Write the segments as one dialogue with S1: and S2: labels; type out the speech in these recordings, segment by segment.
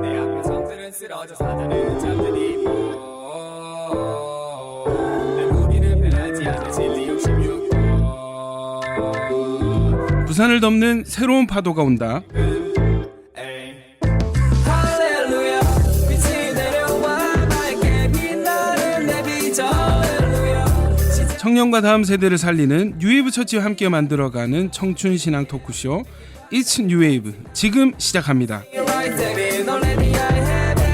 S1: 내 앞에 성들은 쓰러져 사자는 잠들이 내 무기는 변하지 않는 진리 66호
S2: 부산을 덮는 새로운 파도가 온다.
S1: 할렐루야 빛이 내려와 밝게 빛나는 내 비전 할렐루야
S2: 청년과 다음 세대를 살리는 뉴웨이브 처치와 함께 만들어가는 청춘 신앙 토크쇼 It's New Wave 지금 시작합니다.
S1: Right there in already I have it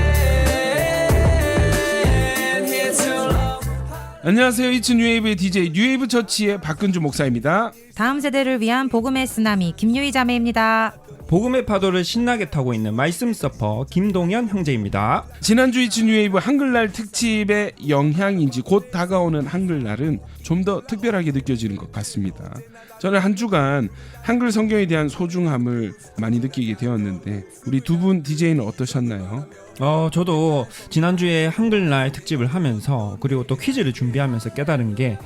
S1: It's your love
S2: 안녕하세요. It's New Wave의 DJ 뉴웨이브 처치의 박근주 목사입니다.
S3: 다음 세대를 위한 복음의 쓰나미 김유희 자매입니다.
S4: 복음의 파도를 신나게 타고 있는 말씀 서퍼 김동현 형제입니다.
S2: 지난주 It's New Wave 한글날 특집의 영향인지 곧 다가오는 한글날은 좀 더 특별하게 느껴지는 것 같습니다. 저는 한 주간 한글 성경에 대한 소중함을 많이 느끼게 되었는데 우리 두 분 DJ는 어떠셨나요?
S4: 저도 지난주에 한글날 특집을 하면서 그리고 또 퀴즈를 준비하면서 깨달은 게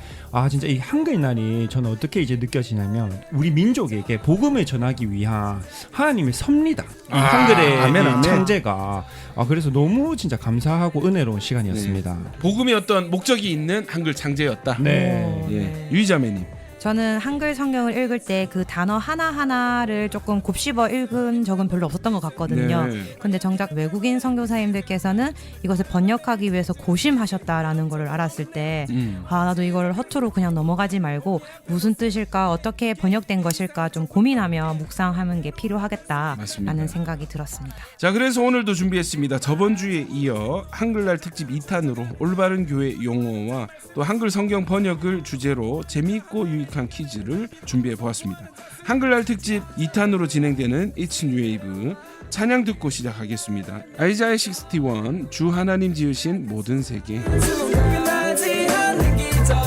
S4: 진짜 이 한글날이 저는 어떻게 이제 느껴지냐면 우리 민족에게 복음을 전하기 위한 하나님의 섭리다. 이 한글의
S2: 아멘.
S4: 창제가 그래서 너무 진짜 감사하고 은혜로운 시간이었습니다.
S2: 복음의 어떤 목적이 있는 한글 창제였다.
S4: 네.
S2: 예, 유희자매님.
S3: 저는 한글 성경을 읽을 때 그 단어 하나하나를 조금 곱씹어 읽은 적은 별로 없었던 것 같거든요.
S2: 네.
S3: 근데 정작 외국인 선교사님들께서는 이것을 번역하기 위해서 고심하셨다라는 것을 알았을 때 나도 이걸 허투루 그냥 넘어가지 말고 무슨 뜻일까 어떻게 번역된 것일까 좀 고민하며 묵상하는 게 필요하겠다라는
S2: 맞습니다.
S3: 생각이 들었습니다.
S2: 자, 그래서 오늘도 준비했습니다. 저번 주에 이어 한글날 특집 2탄으로 올바른 교회 용어와 또 한글 성경 번역을 주제로 재미있고 유익한 퀴즈를 준비해 보았습니다. 한글날 특집 2탄으로 진행되는 It's New Wave 찬양 듣고 시작하겠습니다. 아이자야 61 주 하나님 지으신 모든 세계.
S1: 끝나지 않는 기적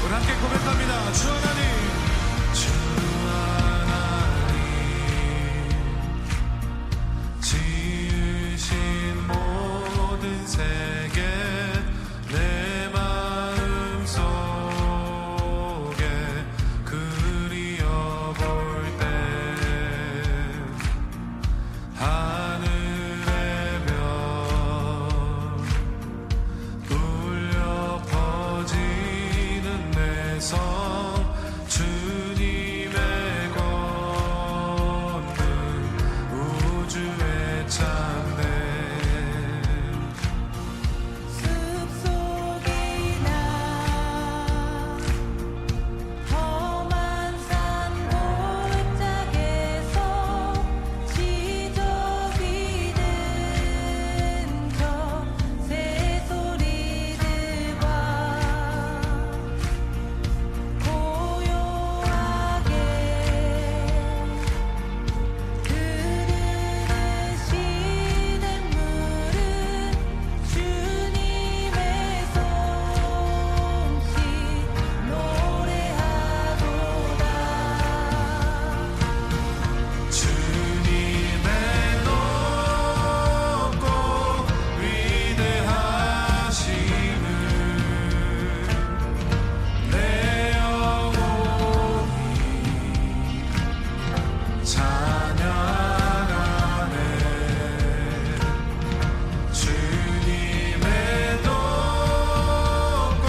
S5: 우리 함께 고백합니다. 주 하나님, 주 하나님 지으신 모든 세계 내 마음 속에 그리어볼 때 하늘의 별 울려 퍼지는 내 성 주님의 권능 우주의 창대
S6: 숲속에 나 험한 산 골짜기에서 지저귀는 저 새소리들과 고요하게 흐르시는 물은 주님의 솜씨 노래하도다
S5: 주님의 높고 위대하심을 내 영혼이 찬양하네 주님의 높고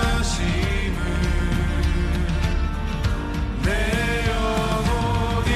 S5: 위대하심을 내 영혼이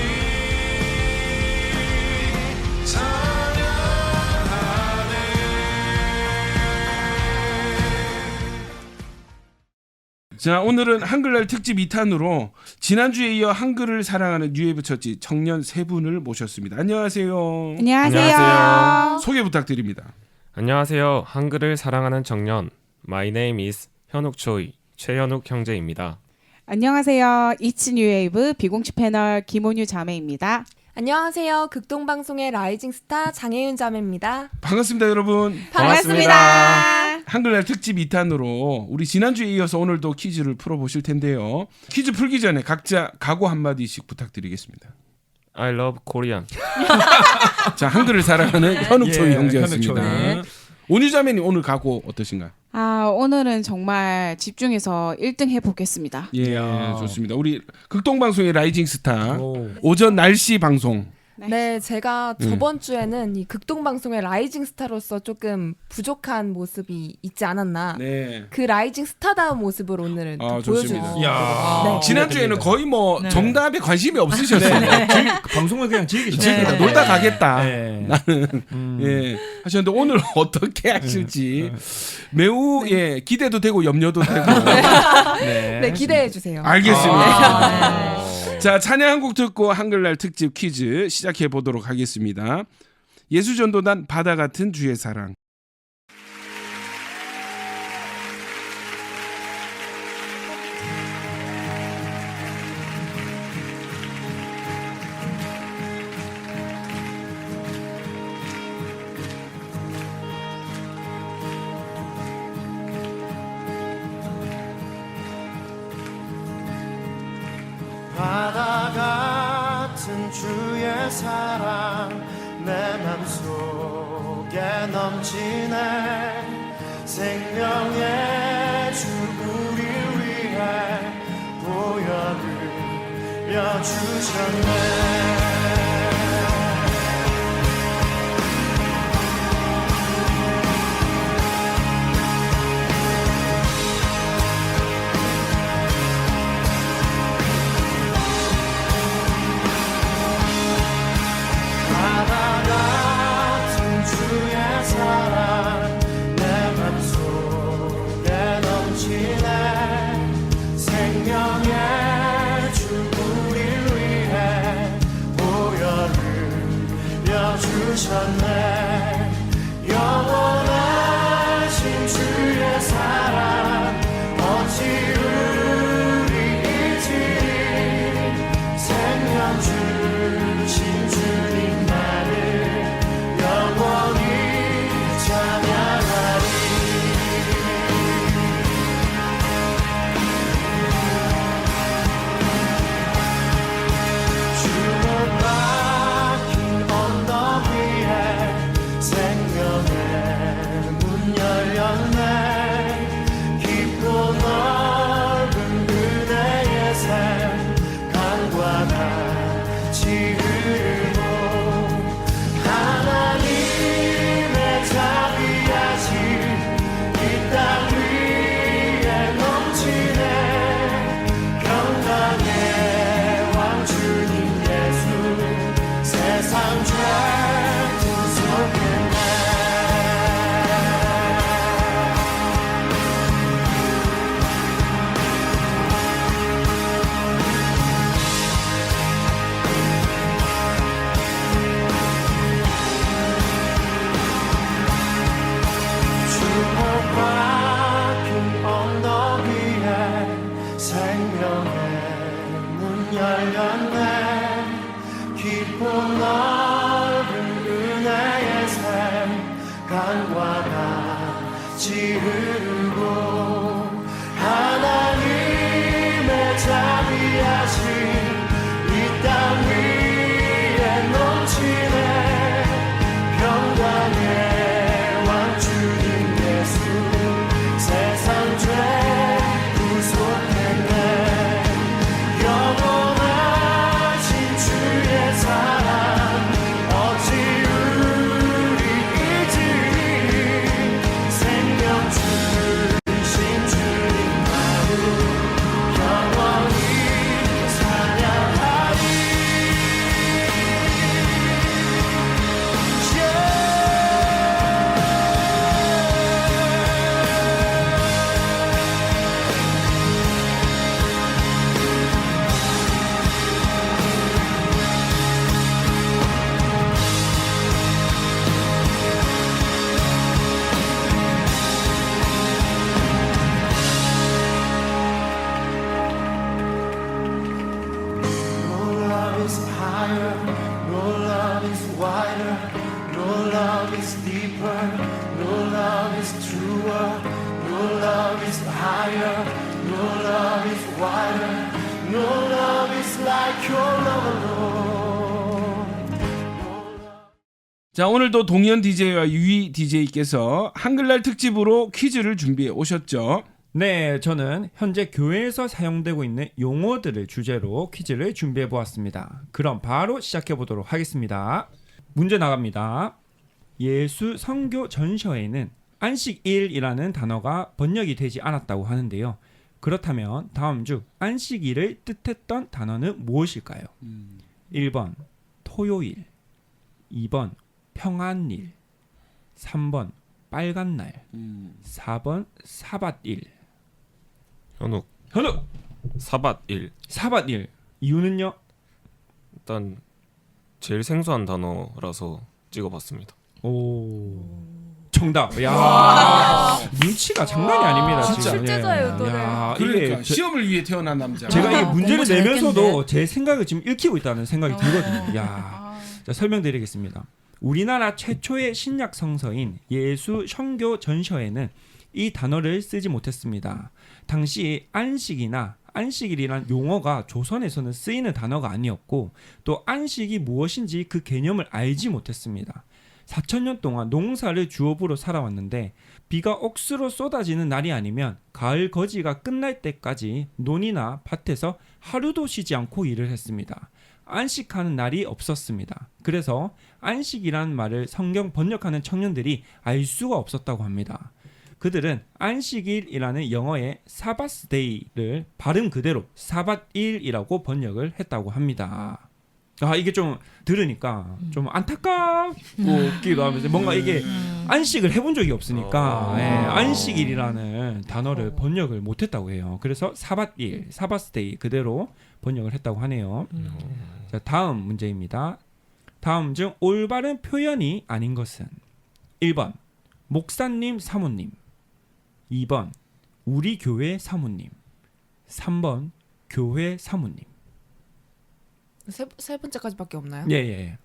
S5: 찬양하네.
S2: 자, 오늘은 한글날 특집 2탄으로 지난주에 이어 한글을 사랑하는 뉴웨이브 처치 청년 세 분을 모셨습니다. 안녕하세요.
S7: 안녕하세요.
S2: 소개 부탁드립니다.
S7: 안녕하세요. 한글을 사랑하는 청년 My name is 현욱초이 최현욱 형제입니다.
S8: 안녕하세요. It's New Wave 비공식 패널 김온유 자매입니다.
S9: 안녕하세요. 극동방송의 라이징 스타 장혜윤 자매입니다.
S2: 반갑습니다, 여러분.
S9: 반갑습니다.
S2: 한글날 특집 2탄으로 우리 지난주에 이어서 오늘도 퀴즈를 풀어보실 텐데요. 퀴즈 풀기 전에 각자 각오 한마디씩 부탁드리겠습니다.
S7: I love Korean.
S2: 자, 한글을 사랑하는 현욱초이
S4: 예,
S2: 형제였습니다.
S4: 현욱초이.
S2: 온유자매님 오늘 각오 어떠신가요?
S8: 오늘은 정말 집중해서 1등 해보겠습니다.
S2: 예, 좋습니다. 우리 극동방송의 라이징 스타
S4: 오.
S2: 오전 날씨 방송.
S9: 네, 제가 저번 주에는 이 극동방송의 라이징 스타로서 조금 부족한 모습이 있지 않았나.
S2: 네.
S9: 그 라이징 스타다운 모습을 오늘은 좀
S2: 좋습니다.
S9: 보여주고.
S4: 야.
S9: 네.
S2: 지난주에는 거의 뭐
S3: 네.
S2: 정답에 관심이 없으셨어요.
S4: 방송을 그냥 즐기셨어요.
S2: 즐기다 놀다 가겠다.
S4: 네.
S2: 예, 하셨는데 오늘 어떻게 하실지 매우 기대도 되고 염려도 되고.
S9: 네, 기대해 주세요.
S2: 알겠습니다. 자, 찬양 한 곡 듣고 한글날 특집 퀴즈 시작해 보도록 하겠습니다. 예수전도단 바다 같은 주의 사랑.
S5: 바다 같은 주의 사랑 내 맘속에 넘치네 생명의 주 우리 위해 보혈을 여주셨네 바다 같은 주의 사랑 내 맘속에 넘치네 생명의 주 우리를 위해 보혈을 여주셨네 영원하신 주의 사랑 어찌 우리 잊으리 생명 주신 주님 나를 영원히 찬양하리 주는 박힌 언덕 위에 No love is wider, no love is like your love alone.
S2: 자, 오늘도 동현 DJ와 유희 DJ께서 한글날 특집으로 퀴즈를 준비해 오셨죠.
S4: 네, 저는 현재 교회에서 사용되고 있는 용어들을 주제로 퀴즈를 준비해 보았습니다. 그럼 바로 시작해 보도록 하겠습니다. 문제 나갑니다. 예수 선교 전서에는 안식일이라는 단어가 번역이 되지 않았다고 하는데요. 그렇다면 다음 중 안식일을 뜻했던 단어는 무엇일까요? 1번 토요일, 2번 평안일, 3번 빨간날, 4번 사밧일.
S7: 현욱 사밧일.
S4: 사밧일. 이유는요?
S7: 일단 제일 생소한 단어라서 찍어봤습니다.
S4: 오. 정답. 야. 눈치가 장난이 아닙니다.
S2: 진짜.
S4: 지금.
S9: 출제자예요, 또래.
S4: 야,
S2: 그러니까
S4: 이게
S2: 시험을 위해 태어난 남자.
S4: 제가 이 문제를
S3: 공부
S4: 내면서도
S3: 잘했겠네.
S4: 제 생각을 지금 읽히고 있다는 생각이 들거든요. 야. 자, 설명드리겠습니다. 우리나라 최초의 신약 성서인 예수 선교 전서에는 이 단어를 쓰지 못했습니다. 당시 안식일이란 용어가 조선에서는 쓰이는 단어가 아니었고 또 안식이 무엇인지 그 개념을 알지 못했습니다. 4,000년 동안 농사를 주업으로 살아왔는데 비가 억수로 쏟아지는 날이 아니면 가을 거지가 끝날 때까지 논이나 밭에서 하루도 쉬지 않고 일을 했습니다. 안식하는 날이 없었습니다. 그래서 안식이라는 말을 성경 번역하는 청년들이 알 수가 없었다고 합니다. 그들은 안식일이라는 영어의 사바스데이를 발음 그대로 사밧일이라고 번역을 했다고 합니다. 아, 이게 좀 들으니까 좀 안타깝기도 하면서 뭔가 이게 안식을 해본 적이 없으니까 안식일이라는 단어를 번역을 못했다고 해요. 그래서 사밧일, 사바스데이 그대로 번역을 했다고 하네요. 자, 다음 문제입니다. 다음 중 올바른 표현이 아닌 것은 1번 목사님 사모님, 2번 우리 교회 사모님, 3번 교회 사모님.
S9: 세 번째까지밖에 없나요?
S4: 예.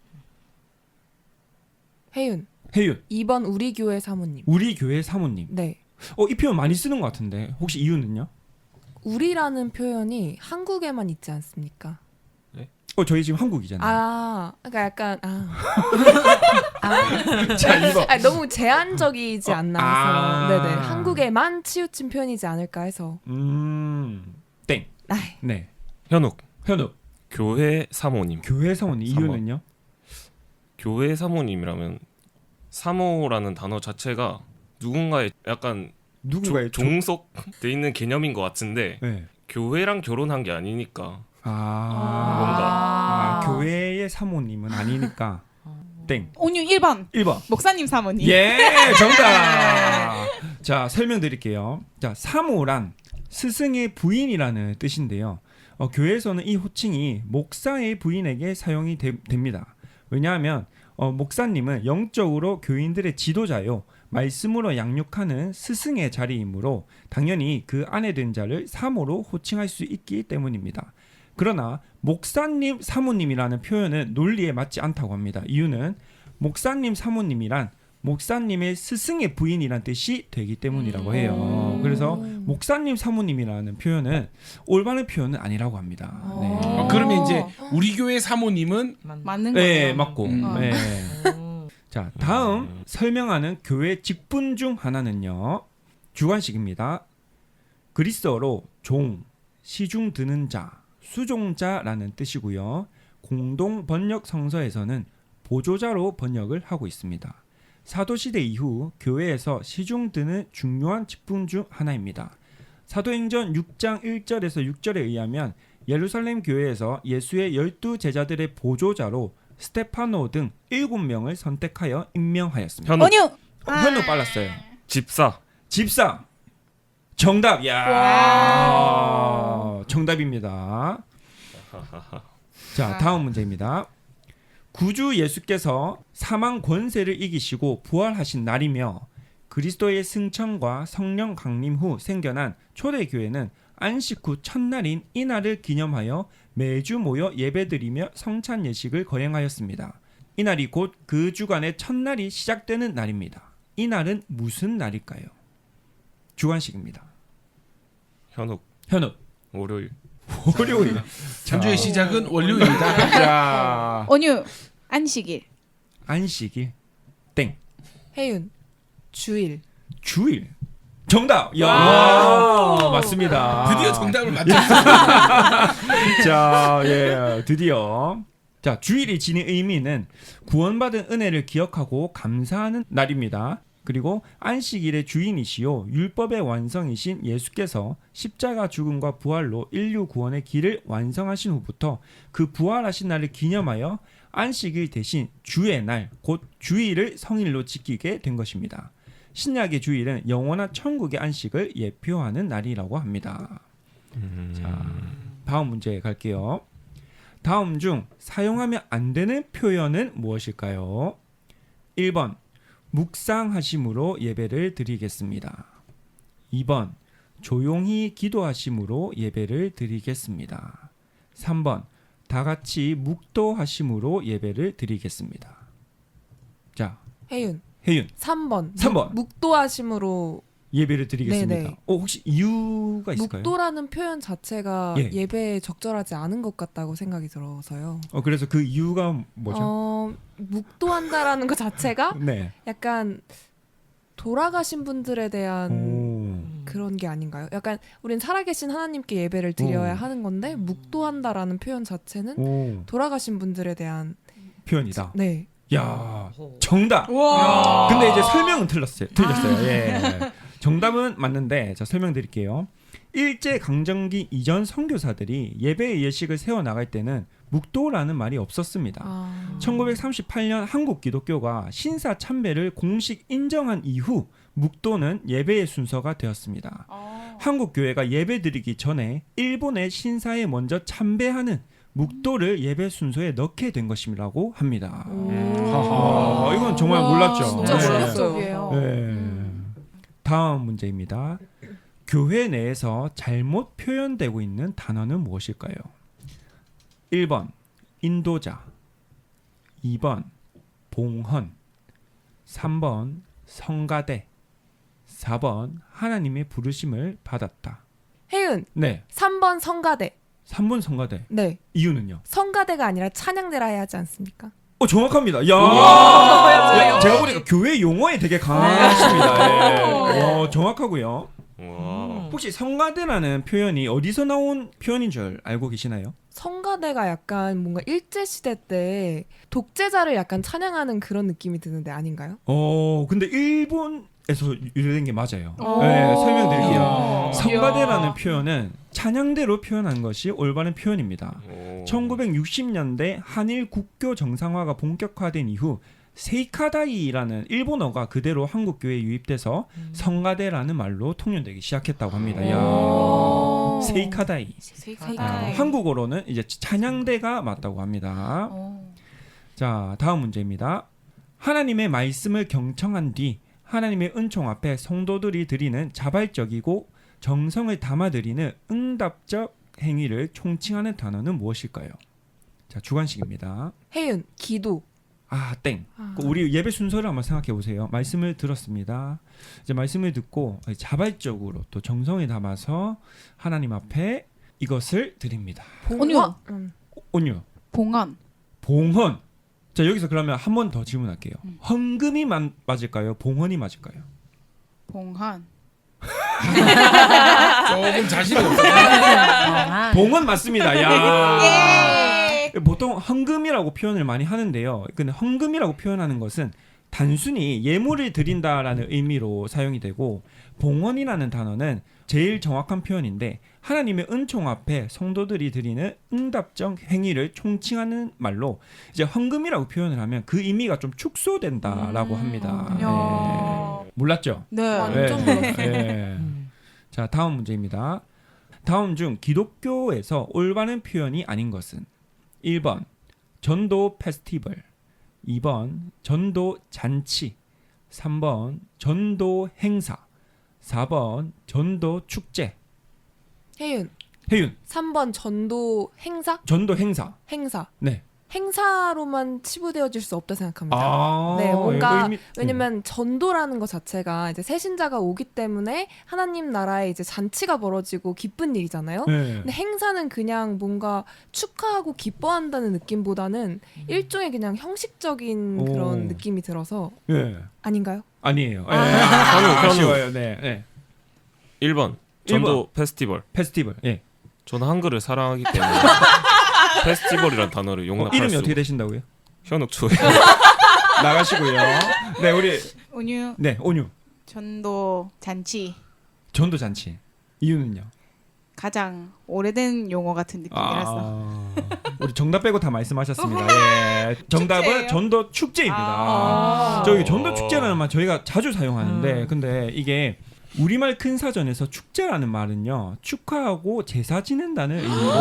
S9: 혜윤. 2번 우리 교회 사모님.
S4: 우리 교회 사모님.
S9: 네.
S4: 이 표현 많이 쓰는 것 같은데 혹시 이유는요?
S9: 우리라는 표현이 한국에만 있지 않습니까?
S4: 저희 지금 한국이잖아요.
S9: 그러니까 약간
S4: 자, 2번.
S9: 너무 제한적이지 않나 해서. 네네. 한국에만 치우친 표현이지 않을까 해서.
S4: 땡.
S9: 아이.
S4: 네.
S7: 현욱 교회 사모님.
S4: 교회 사모님. 이유는요?
S7: 교회 사모님이라면 사모라는 단어 자체가 누군가의 약간
S4: 누군가의
S7: 종속돼 있는 개념인 것 같은데
S4: 네.
S7: 교회랑 결혼한 게 아니니까
S4: 교회의 사모님은 아니니까 땡.
S8: 온유 1번
S4: 1번.
S8: 목사님 사모님.
S4: 예, 정답. 자, 설명드릴게요. 자, 사모란 스승의 부인이라는 뜻인데요. 교회에서는 이 호칭이 목사의 부인에게 사용이 됩니다. 왜냐하면 목사님은 영적으로 교인들의 지도자요, 말씀으로 양육하는 스승의 자리이므로 당연히 그 아내 된 자를 사모로 호칭할 수 있기 때문입니다. 그러나 목사님 사모님이라는 표현은 논리에 맞지 않다고 합니다. 이유는 목사님 사모님이란 목사님의 스승의 부인이란 뜻이 되기 때문이라고 해요. 그래서 목사님 사모님이라는 표현은 올바른 표현은 아니라고 합니다. 네.
S2: 그러면 이제 우리 교회 사모님은
S8: 맞는
S4: 네,
S8: 거예요.
S4: 맞고. 네. 자, 다음 설명하는 교회 직분 중 하나는요, 주관식입니다. 그리스어로 종, 시중 드는 자, 수종자라는 뜻이고요. 공동 번역 성서에서는 보조자로 번역을 하고 있습니다. 사도시대 이후 교회에서 시중 드는 중요한 직분 중 하나입니다. 사도행전 6장 1절에서 6절에 의하면 예루살렘 교회에서 예수의 12 제자들의 보조자로 스테파노 등 7명을 선택하여 임명하였습니다.
S8: 온유.
S4: 현우 빨랐어요.
S7: 집사.
S4: 정답. 야. 정답입니다. 자, 다음 문제입니다. 구주 예수께서 사망 권세를 이기시고 부활하신 날이며 그리스도의 승천과 성령 강림 후 생겨난 초대교회는 안식 후 첫날인 이날을 기념하여 매주 모여 예배드리며 성찬 예식을 거행하였습니다. 이날이 곧 그 주간의 첫날이 시작되는 날입니다. 이날은 무슨 날일까요? 주관식입니다.
S7: 현욱 월요일.
S4: 월요일.
S2: 한 주의 시작은 월요일이다. 자,
S8: 온유 안식일.
S4: 안식일. 땡.
S9: 혜윤 주일.
S4: 주일. 정답. 야, 맞습니다.
S2: 드디어 정답을 맞췄어.
S4: 자, 예, 드디어. 자, 주일이 지닌 의미는 구원받은 은혜를 기억하고 감사하는 날입니다. 그리고 안식일의 주인이시요 율법의 완성이신 예수께서 십자가 죽음과 부활로 인류 구원의 길을 완성하신 후부터 그 부활하신 날을 기념하여 안식일 대신 주의 날, 곧 주일을 성일로 지키게 된 것입니다. 신약의 주일은 영원한 천국의 안식을 예표하는 날이라고 합니다. 자, 다음 문제 갈게요. 다음 중 사용하면 안 되는 표현은 무엇일까요? 1번 묵상하심으로 예배를 드리겠습니다. 2번 조용히 기도하심으로 예배를 드리겠습니다. 3번 다 같이 묵도하심으로 예배를 드리겠습니다. 자,
S9: 혜윤
S4: 3번
S9: 3번 묵도하심으로.
S4: 예배를 드리겠습니다.
S9: 네네.
S4: 혹시 이유가 있을까요?
S9: 묵도라는 표현 자체가
S4: 예.
S9: 예배에 적절하지 않은 것 같다고 생각이 들어서요.
S4: 그래서 그 이유가 뭐죠?
S9: 묵도한다라는 것 자체가
S4: 네.
S9: 약간 돌아가신 분들에 대한
S4: 오.
S9: 그런 게 아닌가요? 약간 우린 살아계신 하나님께 예배를 드려야
S4: 오.
S9: 하는 건데 묵도한다라는 표현 자체는
S4: 오.
S9: 돌아가신 분들에 대한.
S4: 표현이다.
S9: 네.
S4: 야, 정답.
S8: 와.
S4: 근데 이제 설명은 틀렸어요. 예. 정답은 맞는데 자 설명드릴게요. 일제 강점기 이전 선교사들이 예배의 예식을 세워 나갈 때는 묵도라는 말이 없었습니다. 1938년 한국 기독교가 신사 참배를 공식 인정한 이후 묵도는 예배의 순서가 되었습니다. 한국 교회가 예배드리기 전에 일본의 신사에 먼저 참배하는 묵도를 예배 순서에 넣게 된 것이라고 합니다. 이건 정말 몰랐죠.
S9: 진짜
S4: 네.
S9: 충격적이에요.
S4: 네. 다음 문제입니다. 교회 내에서 잘못 표현되고 있는 단어는 무엇일까요? 1번 인도자, 2번 봉헌, 3번 성가대, 4번 하나님의 부르심을 받았다.
S9: 혜윤
S4: 네,
S9: 3번 성가대.
S4: 3번 성가대.
S9: 네.
S4: 이유는요?
S9: 성가대가 아니라 찬양대라 해야 하지 않습니까?
S4: 정확합니다. 야,
S9: 야,
S4: 제가 보니까 교회 용어에 되게 강하십니다. 예. 정확하고요.
S7: 와.
S4: 혹시 성가대라는 표현이 어디서 나온 표현인 줄 알고 계시나요?
S9: 성가대가 약간 뭔가 일제 시대 때 독재자를 약간 찬양하는 그런 느낌이 드는데 아닌가요?
S4: 근데 일본에서 유래된 게 맞아요.
S8: 오.
S4: 네, 설명드릴게요.
S8: 이야.
S4: 성가대라는 표현은 찬양대로 표현한 것이 올바른 표현입니다. 1960년대 한일 국교 정상화가 본격화된 이후 세이카다이라는 일본어가 그대로 한국 교회에 유입돼서 성가대라는 말로 통용되기 시작했다고 합니다. 야, 세이카다이. 한국어로는 이제 찬양대가 맞다고 합니다. 자, 다음 문제입니다. 하나님의 말씀을 경청한 뒤 하나님의 은총 앞에 성도들이 드리는 자발적이고 정성을 담아 드리는 응답적 행위를 총칭하는 단어는 무엇일까요? 자, 주관식입니다.
S9: 혜윤 기도.
S4: 땡. 우리 예배 순서를 한번 생각해 보세요. 말씀을 들었습니다. 이제 말씀을 듣고 자발적으로 또 정성을 담아서 하나님 앞에 이것을 드립니다.
S8: 온유.
S4: 온유.
S8: 봉헌.
S4: 봉헌. 자, 여기서 그러면 한 번 더 질문할게요. 헌금이 맞을까요? 봉헌이 맞을까요?
S8: 봉헌.
S2: 조금 자신이 없어요.
S4: 봉헌 맞습니다. 야. 보통 헌금이라고 표현을 많이 하는데요. 근데 헌금이라고 표현하는 것은 단순히 예물을 드린다라는 의미로 사용이 되고 봉헌이라는 단어는 제일 정확한 표현인데 하나님의 은총 앞에 성도들이 드리는 응답적 행위를 총칭하는 말로 이제 헌금이라고 표현을 하면 그 의미가 좀 축소된다라고 합니다. 네. 몰랐죠?
S8: 네.
S9: 완전 몰랐어요.
S4: 네. 자, 다음 문제입니다. 다음 중 기독교에서 올바른 표현이 아닌 것은 1번 전도 페스티벌, 2번 전도 잔치, 3번 전도 행사, 4번 전도 축제.
S9: 혜윤
S4: 혜윤
S9: 3번 전도 행사.
S4: 전도 행사.
S9: 행사.
S4: 네.
S9: 행사로만 치부되어질 수 없다 생각합니다.
S4: 아,
S9: 네, 뭔가
S4: 의미-
S9: 왜냐면 전도라는 것 자체가 이제 새신자가 오기 때문에 하나님 나라에 이제 잔치가 벌어지고 기쁜 일이잖아요.
S4: 네.
S9: 근데 행사는 그냥 뭔가 축하하고 기뻐한다는 느낌보다는 일종의 그냥 형식적인
S4: 오.
S9: 그런 느낌이 들어서
S4: 예.
S9: 아닌가요?
S4: 아니에요. 예.
S7: 현우.
S4: 아쉬워요. 네. 네.
S7: 1번 전도 페스티벌.
S4: 페스티벌. 예.
S7: 저는 한글을 사랑하기 때문에 페스티벌이란 단어를 용납할
S4: 이름이
S7: 수
S4: 어떻게 되신다고요?
S7: 현욱초이.
S4: 나가시고요. 네, 우리
S8: 온유
S4: 네, 온유.
S8: 전도 잔치
S4: 전도 잔치. 이유는요?
S8: 가장 오래된 용어 같은 느낌이라서.
S4: 우리 정답 빼고 다 말씀하셨습니다. 예. 정답은
S8: 축제예요?
S4: 전도 축제입니다.
S8: 아.
S4: 저희 전도 축제라는 말 저희가 자주 사용하는데
S3: 음.
S4: 근데 이게 우리말 큰 사전에서 축제라는 말은요 축하하고 제사 지낸다는 의미로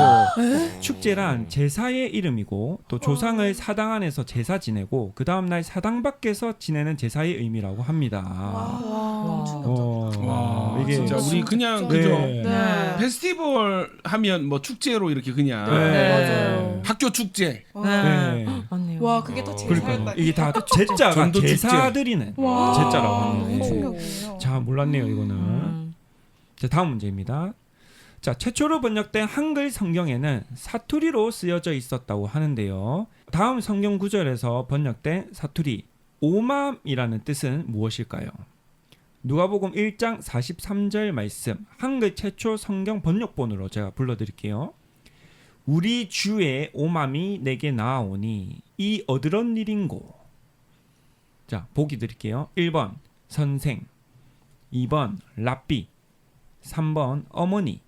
S4: 축제란 제사의 이름이고 또 조상을 사당 안에서 제사 지내고 그 다음 날 사당 밖에서 지내는 제사의 의미라고 합니다.
S2: 와,
S4: 이게
S2: 진짜 우리 그냥
S4: 네.
S2: 그죠?
S8: 네.
S2: 페스티벌 하면 뭐 축제로 이렇게 그냥
S4: 네.
S9: 맞아요.
S2: 학교 축제,
S4: 네.
S3: 맞네요.
S8: 와 그게 더
S4: 그러니까
S8: 제사였다.
S4: 이게 다 제자가
S2: 전도 축제.
S4: 제사 드리는
S8: 와.
S4: 제자라고 하는.
S8: 너무
S4: 예.
S8: 충격이에요.
S4: 자 몰랐네요 이거는. 자 다음 문제입니다. 자 최초로 번역된 한글 성경에는 사투리로 쓰여져 있었다고 하는데요. 다음 성경 구절에서 번역된 사투리 오맘이라는 뜻은 무엇일까요? 누가복음 1장 43절 말씀 한글 최초 성경 번역본으로 제가 불러드릴게요. 우리 주의 오맘이 내게 나아오니 이 어드런 일인고. 자 보기 드릴게요. 1번 선생, 2번 랍비, 3번 어머니,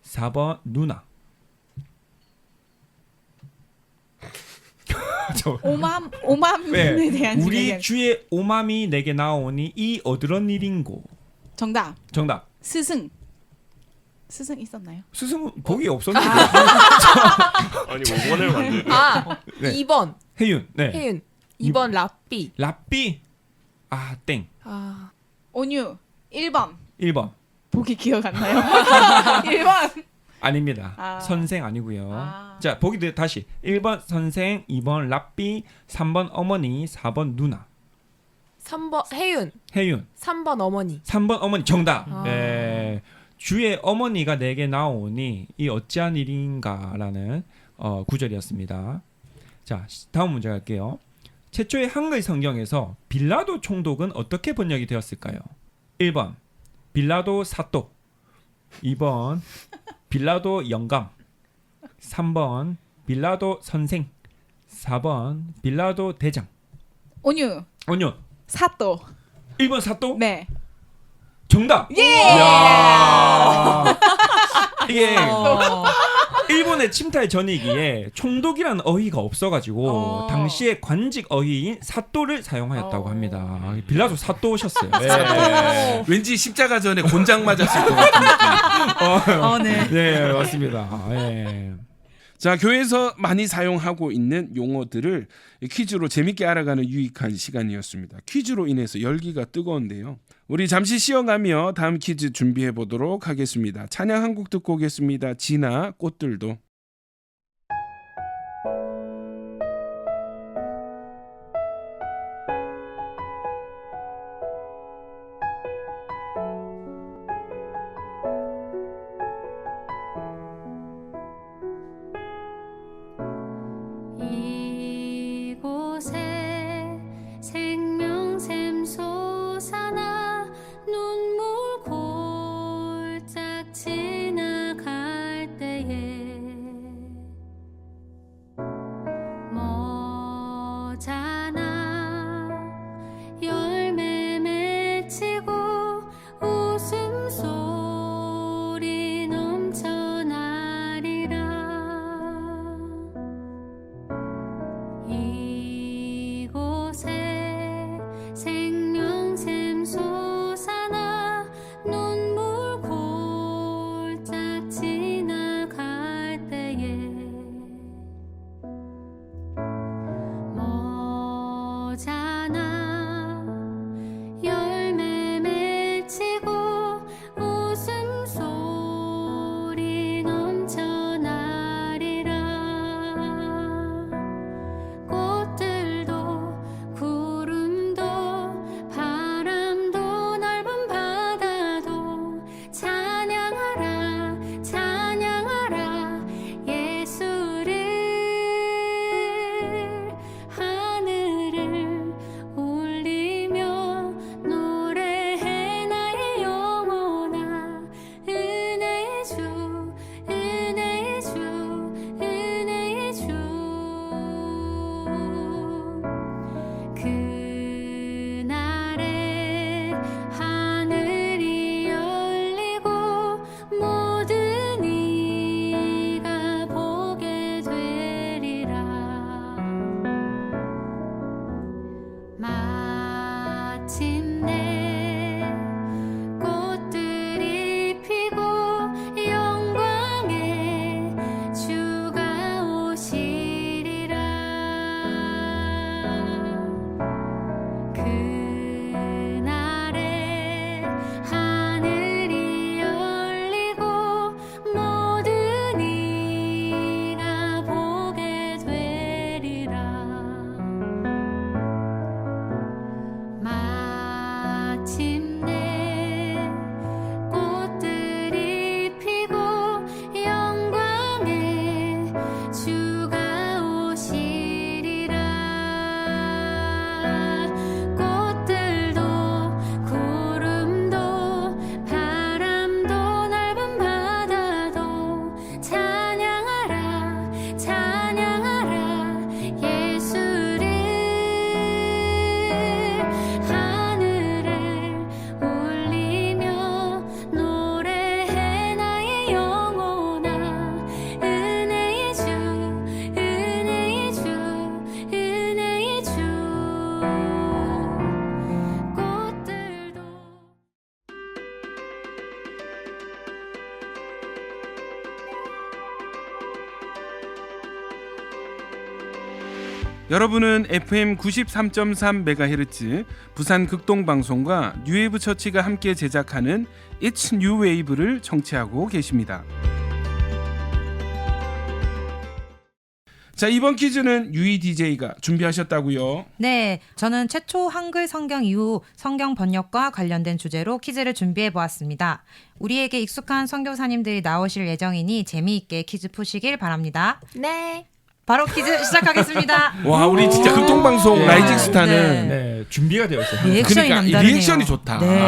S4: 4번 누나.
S8: 오맘에
S4: 네,
S8: 대한
S4: 우리
S8: 질문.
S4: 주의 오맘이 내게 나오니 이 어드런 일인고.
S8: 정답
S4: 정답.
S8: 스승 있었나요?
S4: 스승은 보기 없었는데.
S7: 아니 5번을 만들.
S9: 아,
S4: 네.
S9: 2번
S4: 혜윤. 네.
S9: 혜윤, 2번 랍비.
S4: 랍비. 아 땡.
S9: 아,
S8: 온유 1번.
S4: 1번.
S8: 보기 기억 안 나요? 1번.
S4: 아닙니다.
S8: 아.
S4: 선생 아니고요.
S8: 아.
S4: 자 보기 다시 1번 선생, 2번 랍비, 3번 어머니, 4번 누나.
S9: 3번 혜윤,
S4: 혜윤.
S9: 3번 어머니.
S4: 3번 어머니 정답.
S9: 아.
S4: 네. 주의 어머니가 내게 나오니 이 어찌한 일인가라는 구절이었습니다. 자 다음 문제 갈게요. 최초의 한글 성경에서 빌라도 총독은 어떻게 번역이 되었을까요? 1번 빌라도 사또, 2번 빌라도 영감, 3번 빌라도 선생, 4번 빌라도 대장.
S8: 온유
S4: 온유
S8: 사또.
S4: 1번 사또?
S8: 네.
S4: 정답.
S8: 예.
S4: 이야. 이게 일본의 침탈 전이기에 총독이라는 어휘가 없어가지고 당시에 관직 어휘인 사또를 사용하였다고 합니다. 빌라도 사또셨어요. 네.
S2: 왠지 십자가 전에 곤장 맞았을 것 같은 느낌.
S3: 네.
S4: 네 맞습니다. 네.
S2: 자, 교회에서 많이 사용하고 있는 용어들을 퀴즈로 재밌게 알아가는 유익한 시간이었습니다. 퀴즈로 인해서 열기가 뜨거운데요. 우리 잠시 쉬어가며 다음 퀴즈 준비해 보도록 하겠습니다. 찬양 한 곡 듣고 오겠습니다. 진아 꽃들도.
S6: 이곳에 생명샘 솟아나 눈물 골짝 지나갈 때에
S2: 여러분은 FM 93.3MHz 부산 극동방송과 뉴웨이브 처치가 함께 제작하는 It's New Wave를 청취하고 계십니다. 자, 이번 퀴즈는 유이 DJ가 준비하셨다고요?
S3: 네, 저는 최초 한글 성경 이후 성경 번역과 관련된 주제로 퀴즈를 준비해 보았습니다. 우리에게 익숙한 선교사님들이 나오실 예정이니 재미있게 퀴즈 푸시길 바랍니다.
S9: 네.
S3: 바로 퀴즈 시작하겠습니다.
S2: 와, 우리 진짜 극동방송
S4: 네.
S2: 라이징 스타는
S4: 네, 준비가 되어 있어요.
S3: 리액션이
S2: 그러니까
S3: 남다르네요.
S2: 리액션이 좋다.
S3: 네.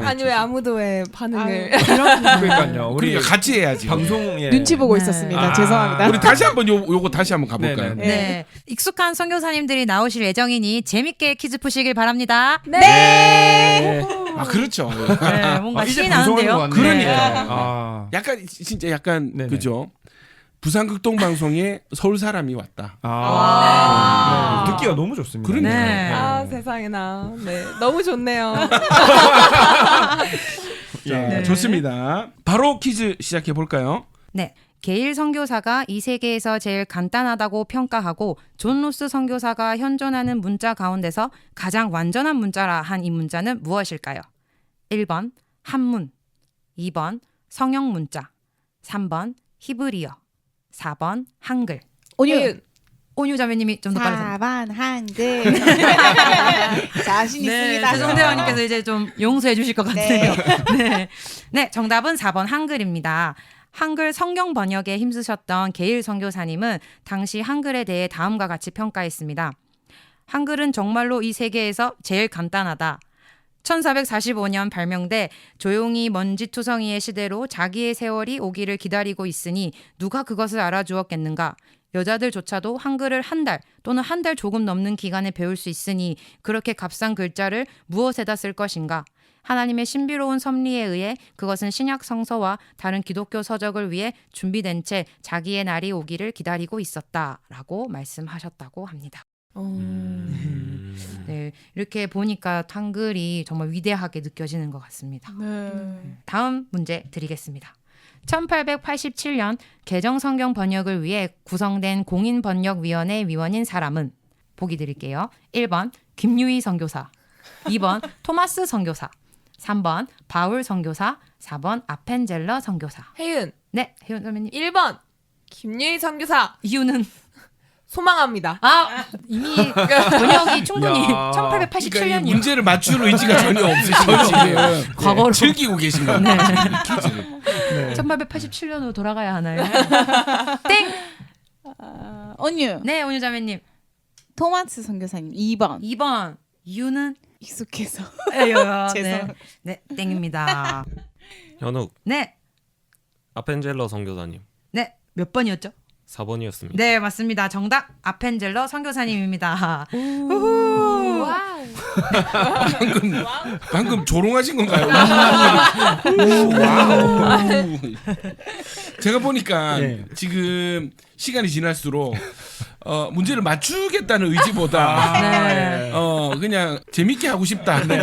S9: 아니 왜 아무도 왜 반응을
S4: 그러니까요. 우리
S2: 그러니까 같이 해야지.
S4: 방송에
S8: 눈치 보고
S3: 네.
S8: 있었습니다. 죄송합니다.
S2: 우리 다시 한번 요거 다시 한번 가볼까요?
S4: 네,
S3: 네, 익숙한 선교사님들이 나오실 예정이니 재밌게 퀴즈 푸시길 바랍니다.
S4: 네.
S2: 아, 그렇죠.
S3: 네, 뭔가
S4: 이제
S3: 신이
S4: 방송하는
S3: 나는데요.
S4: 것 같네.
S2: 그러니까.
S4: 아.
S2: 약간 진짜 약간
S4: 네네.
S2: 그죠. 부산 극동방송에 서울 사람이 왔다.
S4: 네, 듣기가 너무 좋습니다.
S2: 그러니까요.
S3: 네.
S9: 아 세상에나. 네. 너무 좋네요.
S2: 자,
S3: 네.
S2: 좋습니다. 바로 퀴즈 시작해 볼까요?
S3: 네. 게일 선교사가 이 세계에서 제일 간단하다고 평가하고 존 로스 선교사가 현존하는 문자 가운데서 가장 완전한 문자라 한 이 문자는 무엇일까요? 1번 한문, 2번 성형 문자, 3번 히브리어, 4번 한글.
S8: 온유.
S3: 온유 자매님이 좀 더 빨리.
S8: 4번 한글. 자신 있습니다.
S3: 최종대원님께서 이제 좀 용서해 주실 것 같네요. 네. 네, 정답은 4번 한글입니다. 한글 성경 번역에 힘쓰셨던 게일 선교사님은 당시 한글에 대해 다음과 같이 평가했습니다. 한글은 정말로 이 세계에서 제일 간단하다. 1445년 발명돼 조용히 먼지투성이의 시대로 자기의 세월이 오기를 기다리고 있으니 누가 그것을 알아주었겠는가. 여자들조차도 한글을 한 달 또는 한 달 조금 넘는 기간에 배울 수 있으니 그렇게 값싼 글자를 무엇에다 쓸 것인가. 하나님의 신비로운 섭리에 의해 그것은 신약 성서와 다른 기독교 서적을 위해 준비된 채 자기의 날이 오기를 기다리고 있었다라고 말씀하셨다고 합니다. 네, 이렇게 보니까 한글이 정말 위대하게 느껴지는 것 같습니다.
S8: 네.
S3: 다음 문제 드리겠습니다. 1887년 개정성경 번역을 위해 구성된 공인번역위원회 위원인 사람은 보기 드릴게요. 1번 김유희 선교사, 2번 토마스 선교사, 3번 바울 선교사, 4번 아펜젤러 선교사.
S9: 혜윤.
S3: 네, 혜윤 선배님.
S9: 1번 김유희 선교사.
S3: 이유는
S9: 소망합니다.
S3: 이미 번역이 충분히
S4: 야.
S3: 1887년이요.
S2: 그러니까 이 문제를 맞출 의지가 전혀 없으시고 지금
S3: 과거로.
S2: 즐기고 계신 겁니다. 퀴즈를.
S3: 1887년으로 돌아가야 하나요? 땡!
S8: 온유.
S3: 네, 온유 자매님.
S8: 토마스 선교사님 2번.
S3: 2번. 이유는
S8: 익숙해서.
S3: 네. 네, 땡입니다.
S7: 현욱
S3: 네.
S7: 아펜젤러 선교사님
S3: 네. 몇 번이었죠?
S7: 4번이었습니다.
S3: 네, 맞습니다. 정답 아펜젤러 선교사님입니다.
S9: 와우.
S2: 방금 조롱하신 건가요? 와우. 제가 보니까
S4: 네.
S2: 지금 시간이 지날수록 문제를 맞추겠다는 의지보다
S3: 네.
S2: 그냥 재밌게 하고 싶다.
S4: 네.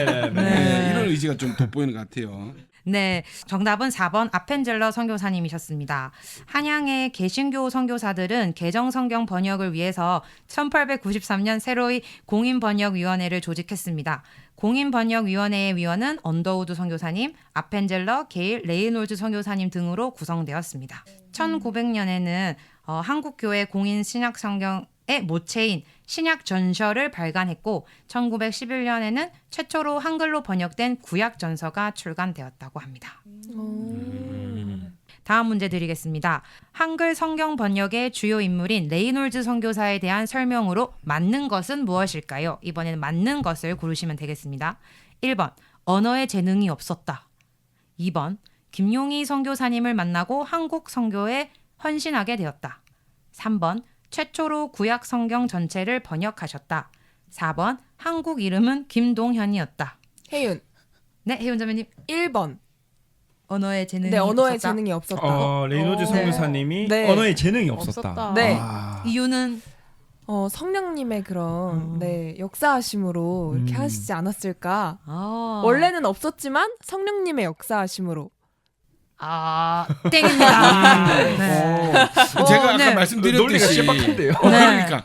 S2: 이런 의지가 좀 돋보이는 것 같아요.
S3: 네, 정답은 4번 아펜젤러 선교사님이셨습니다. 한양의 개신교 선교사들은 개정 성경 번역을 위해서 1893년 새로이 공인번역위원회를 조직했습니다. 공인번역위원회의 위원은 언더우드 선교사님, 아펜젤러, 게일, 레이놀즈 선교사님 등으로 구성되었습니다. 1900년에는 한국교회 공인 신약 성경의 모체인 신약 전서를 발간했고 1911년에는 최초로 한글로 번역된 구약 전서가 출간되었다고 합니다. 다음 문제 드리겠습니다. 한글 성경 번역의 주요 인물인 레이놀즈 선교사에 대한 설명으로 맞는 것은 무엇일까요? 이번에는 맞는 것을 고르시면 되겠습니다. 1번 언어에 재능이 없었다. 2번 김용희 선교사님을 만나고 한국 선교에 헌신하게 되었다. 3번 최초로 구약 성경 전체를 번역하셨다. 4번 한국 이름은 김동현이었다.
S9: 혜윤.
S3: 네, 혜윤 자매님.
S9: 1번.
S3: 언어에 재능이
S9: 네, 언어에
S3: 없었다.
S9: 재능이 없었다.
S4: 레이노즈 선교사님이
S9: 네.
S4: 언어에 재능이 없었다.
S8: 없었다.
S9: 네.
S3: 이유는
S9: 성령님의 그런 역사하심으로 이렇게 하시지 않았을까?
S3: 아.
S9: 원래는 없었지만 성령님의 역사하심으로
S3: 땡입니다. 네.
S2: 제가 아까
S3: 네.
S2: 말씀드렸듯이
S4: 논리가 신박한데요.
S2: 그러니까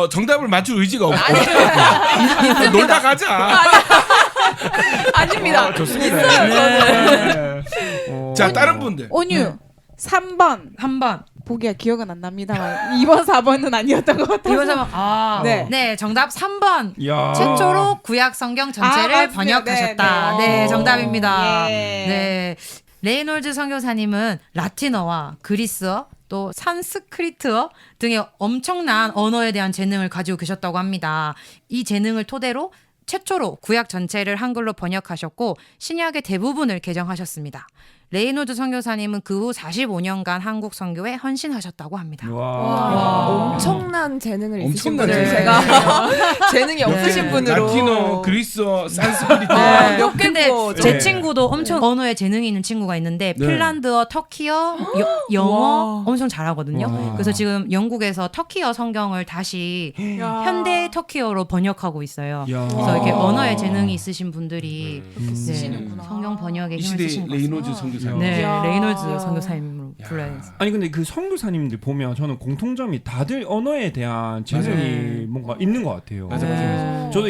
S2: 정답을 맞출 의지가 없고 놀다 가자.
S9: 아닙니다.
S4: 좋습니다.
S2: 네. 자 다른 분들.
S8: 온유 3번.
S3: 3번.
S8: 보기가 기억은 안 납니다만 2번 4번은 아니었던 것 같아요.
S3: 이번 3번.
S8: 네.
S3: 네, 정답 3번.
S4: 야.
S3: 최초로 구약 성경 전체를
S8: 맞습니다.
S3: 번역하셨다.
S8: 네,
S3: 네,
S8: 네.
S3: 정답입니다.
S8: 예.
S3: 네. 레이놀즈 선교사님은 라틴어와 그리스어 또 산스크리트어 등의 엄청난 언어에 대한 재능을 가지고 계셨다고 합니다. 이 재능을 토대로 최초로 구약 전체를 한글로 번역하셨고 신약의 대부분을 개정하셨습니다. 레이놀드 선교사님은 그 후 45년간 한국 선교에 헌신하셨다고 합니다.
S4: 와.
S9: 엄청난 재능을 있으신
S2: 엄청난
S9: 분을
S2: 재능.
S9: 제가 재능이 없으신 분으로
S2: 라틴어, 그리스어, 산스크리트.
S3: 네.
S9: 몇
S3: 근데
S9: 개고
S3: 제
S4: 네.
S3: 친구도 엄청 언어에 재능이 있는 친구가 있는데
S2: 네.
S3: 핀란드어, 터키어, 영어 엄청 잘하거든요.
S4: 와.
S3: 그래서 지금 영국에서 터키어 성경을 다시 현대 터키어로 번역하고 있어요.
S4: 야.
S3: 그래서 이렇게 언어에 재능이 있으신 분들이
S9: 그렇게
S3: 네,
S9: 쓰시는구나.
S3: 성경 번역에
S2: 이
S3: 힘을
S2: 시대
S3: 쓰신 것
S2: 레이놀즈
S3: 같습니다.
S2: 선교사님.
S3: 네,
S9: 야.
S3: 레이놀즈 선교사님으로 불러요.
S4: 아니 근데 그 선교사님들 보면 저는 공통점이 다들 언어에 대한 재능이 뭔가 있는 것 같아요.
S2: 맞아, 맞아, 맞아.
S4: 저도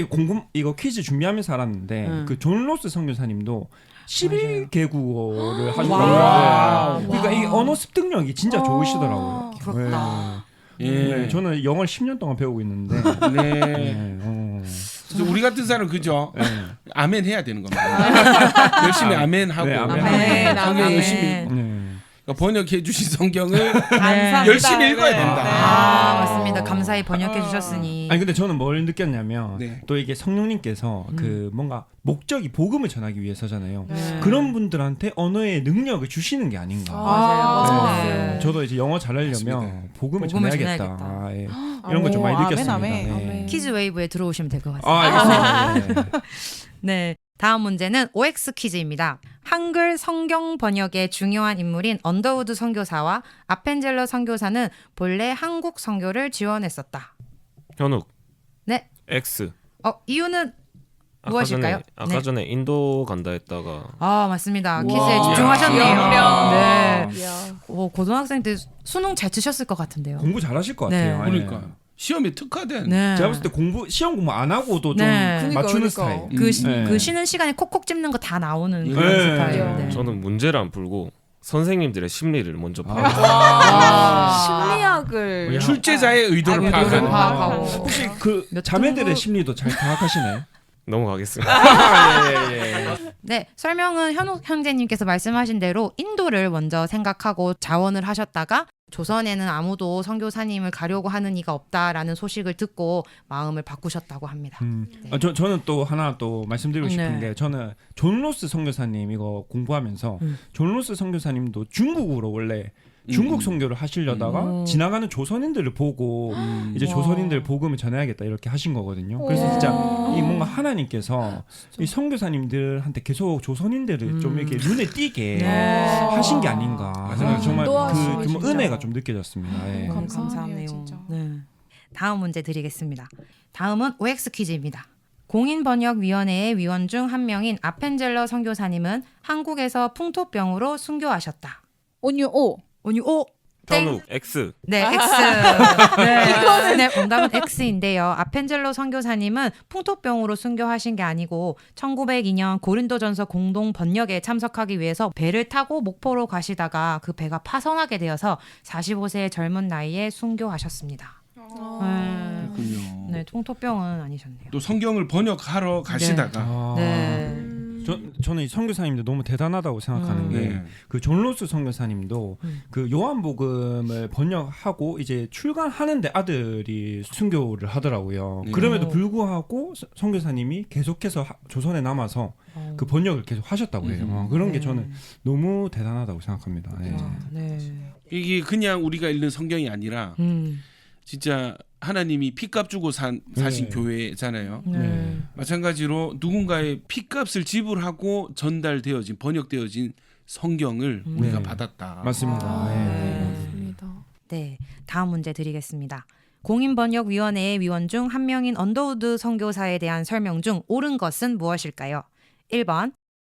S4: 이거 퀴즈 준비하면서 알았는데 그 존 로스 선교사님도 11개국어를 하셨더라고요. 그러니까 이 언어 습득력이 진짜 좋으시더라고요.
S3: 부럽다.
S2: 예.
S4: 네, 저는 영어를 10년 동안 배우고 있는데
S2: 네.
S4: 네,
S2: 그래서 우리 같은 사람은 그죠?
S4: 네.
S2: 아멘 해야 되는 겁니다. 열심히 아멘 하고
S4: 네, 아멘.
S3: 아멘,
S2: 성경
S3: 아멘.
S2: 열심히
S4: 네.
S2: 그러니까 번역해 주신 성경을
S8: 감사합니다.
S2: 열심히 읽어야 된다.
S8: 네.
S3: 맞습니다. 감사히 번역해 주셨으니.
S4: 아니 근데 저는 뭘 느꼈냐면
S2: 네.
S4: 또 이게 성령님께서 그 뭔가 목적이 복음을 전하기 위해서잖아요.
S8: 네.
S4: 그런 분들한테 언어의 능력을 주시는 게 아닌가.
S3: 맞아요.
S4: 네.
S3: 네.
S4: 저도 이제 영어 잘하려면
S2: 맞습니다.
S4: 복음을
S3: 복음을
S4: 전해야겠다.
S3: 전해야겠다.
S4: 아, 예. 이런 거 좀 많이
S8: 아멘,
S4: 느꼈습니다.
S8: 아멘.
S4: 네.
S3: 퀴즈 웨이브에 들어오시면 될 것 같습니다.
S4: 아, 알겠습니다. 네.
S3: 네. 다음 문제는 OX 퀴즈입니다. 한글 성경 번역의 중요한 인물인 언더우드 선교사와 아펜젤러 선교사는 본래 한국 선교를 지원했었다.
S7: 현욱.
S3: 네.
S7: X.
S3: 이유는 무엇일까요?
S7: 아까
S3: 네.
S7: 전에 인도 간다 했다가
S3: 맞습니다.
S8: 우와.
S3: 퀴즈에 집중하셨네요.
S9: 기억력.
S3: 네.
S9: 이야.
S3: 고등학생 때 수능 잘 치셨을 것 같은데요.
S4: 공부 잘하실 것
S3: 네.
S4: 같아요.
S2: 그러니까 시험에 특화된.
S3: 네.
S4: 제가 봤을 때 시험 공부 안 하고도 좀
S3: 네.
S9: 그러니까,
S4: 맞추는
S9: 그러니까.
S4: 스타일.
S3: 그 쉬는 시간에 콕콕 집는 거 다 나오는
S2: 네.
S3: 그런
S4: 네.
S3: 스타일. 네.
S7: 저는 문제를 안 풀고 선생님들의 심리를 먼저 파악.
S9: 심리학을
S4: 야.
S2: 출제자의 의도를
S3: 의도를
S2: 파악하는.
S3: 파악하고.
S4: 혹시 그
S3: 몇
S4: 자매들의
S3: 등급?
S4: 심리도 잘 파악하시나요?
S7: 넘어가겠습니다.
S3: 네, 설명은 현욱 형제님께서 말씀하신 대로 인도를 먼저 생각하고 자원을 하셨다가 조선에는 아무도 선교사님을 가려고 하는 이가 없다라는 소식을 듣고 마음을 바꾸셨다고 합니다. 네.
S4: 저는 또 하나 또 말씀드리고 싶은
S3: 네.
S4: 게 저는 존 로스 선교사님 이거 공부하면서 존 로스 선교사님도 중국으로 원래 중국 선교를 하시려다가 지나가는 조선인들을 보고 이제 조선인들 복음을 전해야겠다 이렇게 하신 거거든요. 그래서 진짜 이 뭔가 하나님께서 이 선교사님들한테 계속 조선인들을 좀 이렇게 눈에 띄게 하신 게 아닌가.
S2: 맞아요.
S4: 정말
S9: 인도하시네,
S4: 그 좀
S9: 진짜.
S4: 은혜가 좀 느껴졌습니다. 예.
S3: 감사하네요.
S8: 진짜.
S3: 네. 다음 문제 드리겠습니다. 다음은 OX 퀴즈입니다. 공인번역위원회의 위원 중 한 명인 아펜젤러 선교사님은 한국에서 풍토병으로 순교하셨다.
S8: 온유 O.
S3: 온유 O. 땡.
S7: 현욱 X.
S3: 네, X. 네, 정답은 X인데요. 아펜젤로 선교사님은 풍토병으로 순교하신 게 아니고 1902년 고린도전서 공동 번역에 참석하기 위해서 배를 타고 목포로 가시다가 그 배가 파손하게 되어서 45세의 젊은 나이에 순교하셨습니다.
S2: 그렇군요.
S3: 네, 풍토병은 아니셨네요.
S2: 또 성경을 번역하러 가시다가
S4: 아.
S3: 네.
S4: 저는 이 선교사님도 너무 대단하다고 생각하는 게
S2: 네.
S4: 그 존 로스 선교사님도 그 요한복음을 번역하고 이제 출간하는데 아들이 순교를 하더라고요.
S2: 네.
S4: 그럼에도 불구하고 선교사님이 계속해서 조선에 남아서 그 번역을 계속 하셨다고 해요. 그런 게 저는 너무 대단하다고 생각합니다. 네.
S3: 네.
S2: 이게 그냥 우리가 읽는 성경이 아니라 진짜 하나님이 피값 주고 사신
S4: 네.
S2: 교회잖아요.
S3: 네.
S2: 마찬가지로 누군가의 피값을 지불하고 전달되어진 번역되어진 성경을 우리가
S4: 네.
S2: 받았다.
S4: 맞습니다. 네.
S9: 맞습니다.
S3: 네, 다음 문제 드리겠습니다. 공인번역위원회의 위원 중 한 명인 언더우드 선교사에 대한 설명 중 옳은 것은 무엇일까요? 1번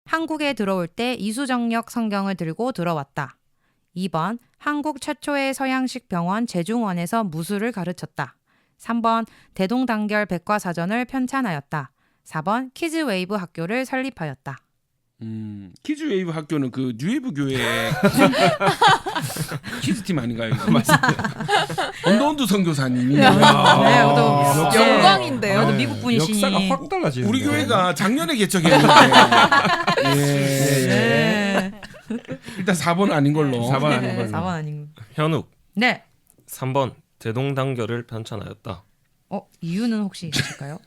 S3: 한국에 들어올 때 이수정역 성경을 들고 들어왔다. 2번 한국 최초의 서양식 병원 제중원에서 무술을 가르쳤다. 3번 대동단결 백과사전을 편찬하였다. 4번 키즈웨이브 학교를 설립하였다.
S2: 키즈웨이브 학교는 그 뉴웨이브 교회 키즈팀 아닌가요? 언더운드 선교사님이
S3: 네, 또
S9: 영광인데요.
S3: 또 미국 분이시니.
S4: 역사가 확 달라지는.
S2: 우리 교회가 작년에 개척했는데
S3: 네.
S2: 일단 4번 아닌 걸로.
S4: 4번 아닌 걸로.
S3: 4번 아닌.
S7: 현욱
S3: 네.
S7: 3번 대동단결을 편찬하였다.
S3: 이유는 혹시 있을까요?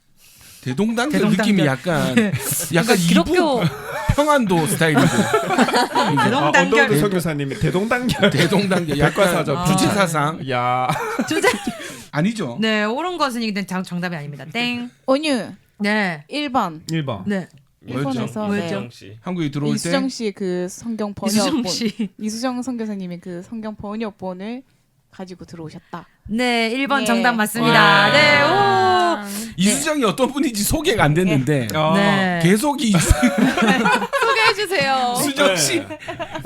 S2: 대동단결
S3: 대동단결.
S2: 느낌이 약간
S3: 기독교
S2: 평안도 스타일이고
S3: 대동단결
S4: 언더우드 선교사님이 대동단결.
S2: 대동단결 약간
S4: 백과사전.
S2: 주체 사상
S4: 야.
S3: 주제.
S2: 아니죠?
S3: 네, 옳은 것은 일단 정답이 아닙니다. 땡.
S8: 온유
S3: 네.
S8: 1번.
S4: 1번.
S3: 네.
S8: 일본에서
S3: 뭐였죠?
S8: 네.
S7: 씨.
S2: 한국에 들어올 때
S8: 이수정 씨 그 성경
S3: 이수정
S8: 번역본
S3: 씨.
S8: 이수정 선교사님이 그 성경 번역본을 가지고 들어오셨다.
S3: 네, 1번
S8: 예.
S3: 정답 맞습니다.
S2: 와.
S3: 네. 오.
S2: 이수정이 어떤 분인지 소개가 안 됐는데
S3: 네.
S2: 계속
S9: 소개해 주세요.
S2: 이수정 씨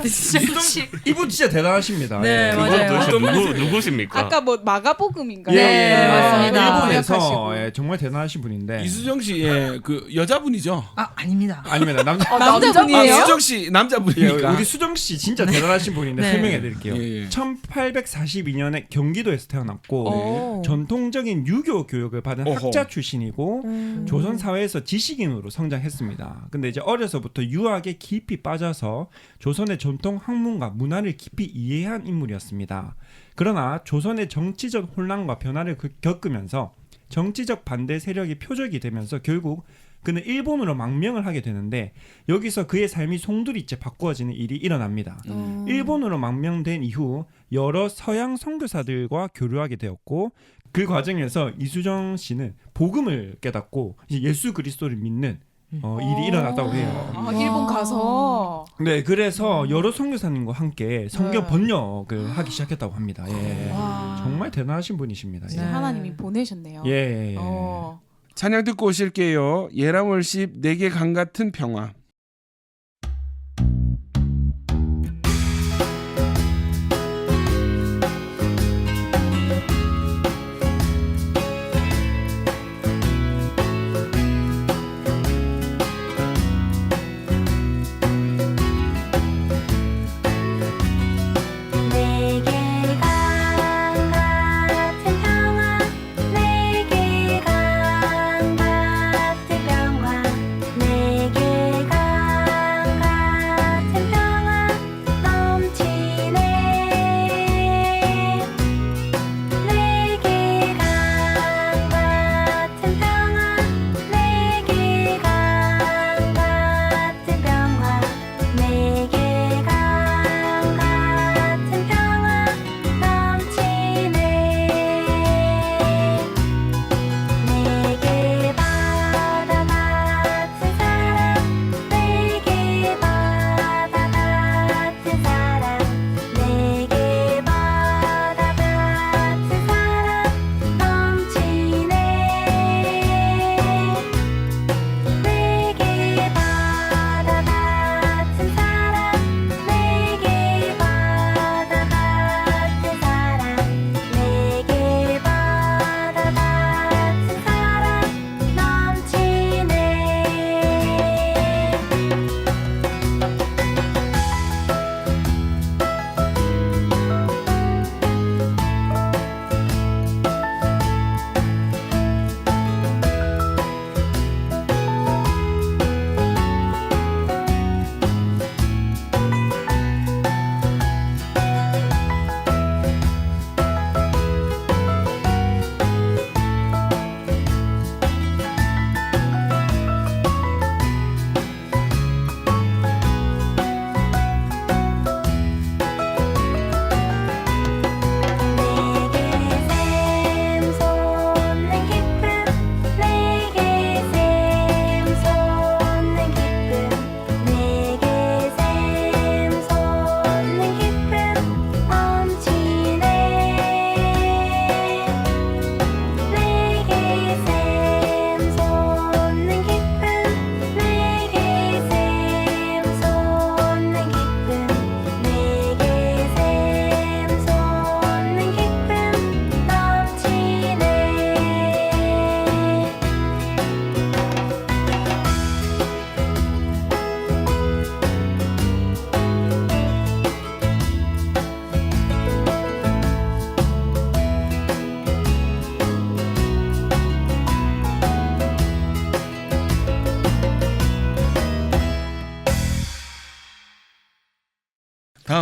S3: 이수정 씨.
S4: 이분 진짜 대단하십니다.
S3: 네,
S4: 예.
S3: 맞아요.
S7: 도대체 누구십니까?
S8: 아까 뭐 마가복음인가요?
S3: 네, 맞습니다.
S4: 일본에서
S8: 번역하시고.
S4: 예, 정말 대단하신 분인데.
S2: 이수정 씨의 그 여자분이죠?
S3: 아닙니다.
S4: 아닙니다. 남자.
S8: 남자분이에요?
S2: 수정 씨
S4: 예,
S2: 남자분이니까.
S4: 우리 수정 씨 진짜 대단하신 분인데
S3: 네.
S4: 설명해 드릴게요.
S2: 예, 예.
S4: 1842년에 경기도에서 태어났고
S9: 오.
S4: 전통적인 유교 교육을 받은
S2: 어허.
S4: 학자 출신이고 조선 사회에서 지식인으로 성장했습니다. 근데 이제 어려서부터 유학에 깊이 빠져서 조선의 전통 학문과 문화를 깊이 이해한 인물이었습니다. 그러나 조선의 정치적 혼란과 변화를 겪으면서 정치적 반대 세력이 표적이 되면서 결국 그는 일본으로 망명을 하게 되는데 여기서 그의 삶이 송두리째 바꾸어지는 일이 일어납니다. 일본으로 망명된 이후 여러 서양 선교사들과 교류하게 되었고 그 과정에서 이수정 씨는 복음을 깨닫고 이제 예수 그리스도를 믿는 일이 일어났다고 해요.
S8: 아, 일본 가서
S4: 네, 그래서 여러 선교사님과 함께 성경 번역을 하기 시작했다고 합니다. 예.
S8: 와.
S4: 정말 대단하신 분이십니다.
S8: 진짜
S4: 예.
S8: 하나님이 보내셨네요.
S4: 예.
S2: 찬양 듣고 오실게요. 예람월십 내게 강 같은 평화.
S6: 내게 강 같은 평화 내게 강 같은 평화 내게 강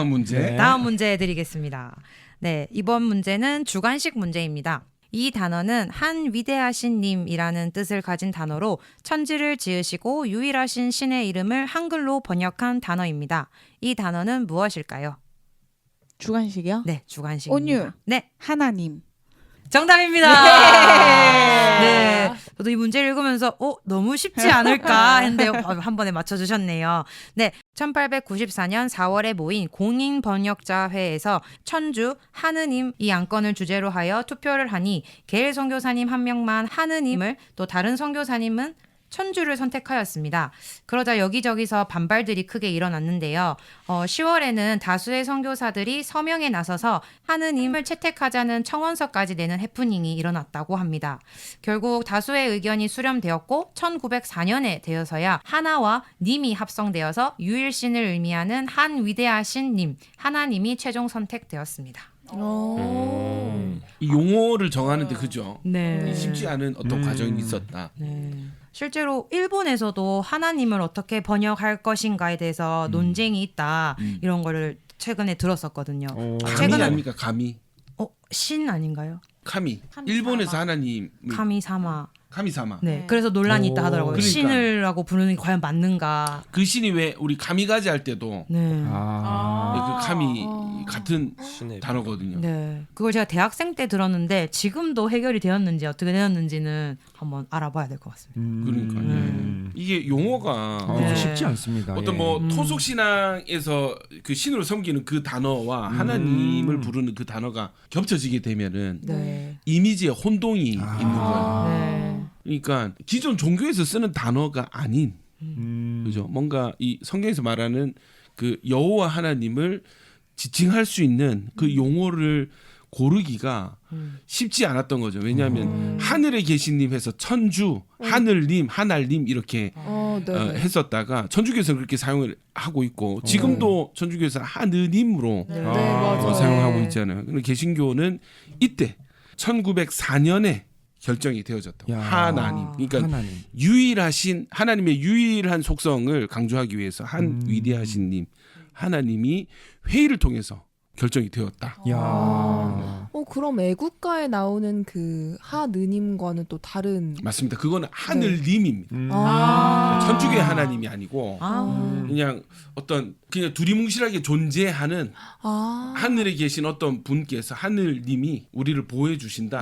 S2: 다음 문제.
S4: 네.
S3: 다음 문제 드리겠습니다. 네, 이번 문제는 주관식 문제입니다. 이 단어는 한 위대하신 님이라는 뜻을 가진 단어로 천지를 지으시고 유일하신 신의 이름을 한글로 번역한 단어입니다. 이 단어는 무엇일까요?
S8: 주관식이요?
S3: 네, 주관식입니다.
S8: 온유.
S3: 네,
S8: 하나님.
S3: 정답입니다. 네. 저도 이 문제를 읽으면서 너무 쉽지 않을까 했는데 한 번에 맞춰주셨네요. 네. 1894년 4월에 모인 공인번역자회에서 천주 하느님 이 안건을 주제로 하여 투표를 하니 게일 선교사님 한 명만 하느님을 또 다른 선교사님은 천주를 선택하였습니다. 그러자 여기저기서 반발들이 크게 일어났는데요. 10월에는 다수의 선교사들이 서명에 나서서 하느님을 채택하자는 청원서까지 내는 해프닝이 일어났다고 합니다. 결국 다수의 의견이 수렴되었고 1904년에 되어서야 하나와 님이 합성되어서 유일신을 의미하는 한 위대하신 님, 하나님이 최종 선택되었습니다.
S2: 이 용어를 정하는데 그죠?
S3: 네.
S2: 쉽지 않은 어떤 과정이 있었다.
S3: 네. 실제로 일본에서도 하나님을 어떻게 번역할 것인가에 대해서 논쟁이 있다 이런 거를 최근에 들었었거든요.
S2: 감이 아닙니까? 감이.
S3: 신 아닌가요?
S2: 카미. 일본에서 하나님
S3: 카미사마.
S2: 카미사마.
S3: 네. 그래서 논란이 있다 하더라고요.
S2: 그러니까.
S3: 신을라고 부르는 게 과연 맞는가?
S2: 그 신이 왜 우리 카미가지 할 때도
S3: 네.
S2: 그 카미 같은
S7: 신의
S2: 단어거든요.
S3: 네. 그걸 제가 대학생 때 들었는데 지금도 해결이 되었는지 어떻게 되었는지는 한번 알아봐야 될 것 같습니다.
S2: 그러니까 이게 용어가
S3: 네.
S4: 쉽지 않습니다.
S2: 어떤
S4: 예.
S2: 뭐 토속 신앙에서 그 신으로 섬기는 그 단어와 하나님을 부르는 그 단어가 겹쳐지게 되면은
S3: 네.
S2: 이미지에 혼동이 있는 거예요.
S3: 네.
S2: 그러니까 기존 종교에서 쓰는 단어가 아닌 그죠? 뭔가 이 성경에서 말하는 그 여호와 하나님을 지칭할 수 있는 그 용어를 고르기가 쉽지 않았던 거죠. 왜냐하면 하늘에 계신 님 해서 천주, 하늘님, 하날님 이렇게 했었다가 천주교에서는 그렇게 사용을 하고 있고 지금도 천주교에서는 하느님으로
S9: 맞아요.
S2: 사용하고 있잖아요. 근데 개신교는 이때 1904년에 결정이 되어졌다고.
S4: 야.
S2: 하나님. 그러니까
S4: 하나님.
S2: 유일하신 하나님의 유일한 속성을 강조하기 위해서 한 위대하신 님 하나님이 회의를 통해서 결정이 되었다.
S4: 야.
S9: 그럼 애국가에 나오는 그 하느님과는 또 다른.
S2: 맞습니다. 그거는 하늘님입니다. 천주교의 하나님이 아니고 그냥 어떤 그냥 두리뭉실하게 존재하는 하늘에 계신 어떤 분께서 하늘님이 우리를 보호해 주신다.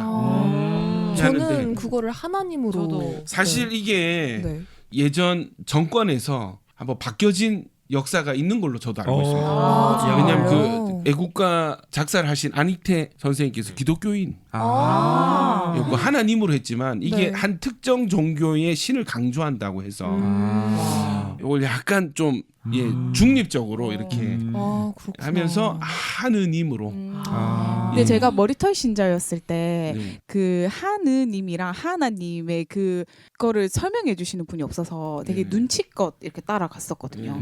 S9: 저는 그거를 하나님으로.
S3: 저도.
S2: 사실 이게
S9: 네.
S2: 예전 정권에서 한번 바뀌어진 역사가 있는 걸로 저도 알고 있습니다.
S9: 아,
S2: 왜냐하면
S9: 진짜요?
S2: 그 애국가 작사를 하신 안익태 선생님께서 기독교인
S9: 아.
S2: 였고 하나님으로 했지만 이게
S9: 네.
S2: 한 특정 종교의 신을 강조한다고 해서 이걸 약간 좀 중립적으로 이렇게
S9: 아, 그렇구나.
S2: 하면서 하느님으로
S8: 근데 제가 머리털 신자였을 때
S2: 네.
S8: 그 하느님이랑 하나님의 그거를 설명해 주시는 분이 없어서 되게
S2: 네.
S8: 눈치껏 이렇게 따라갔었거든요.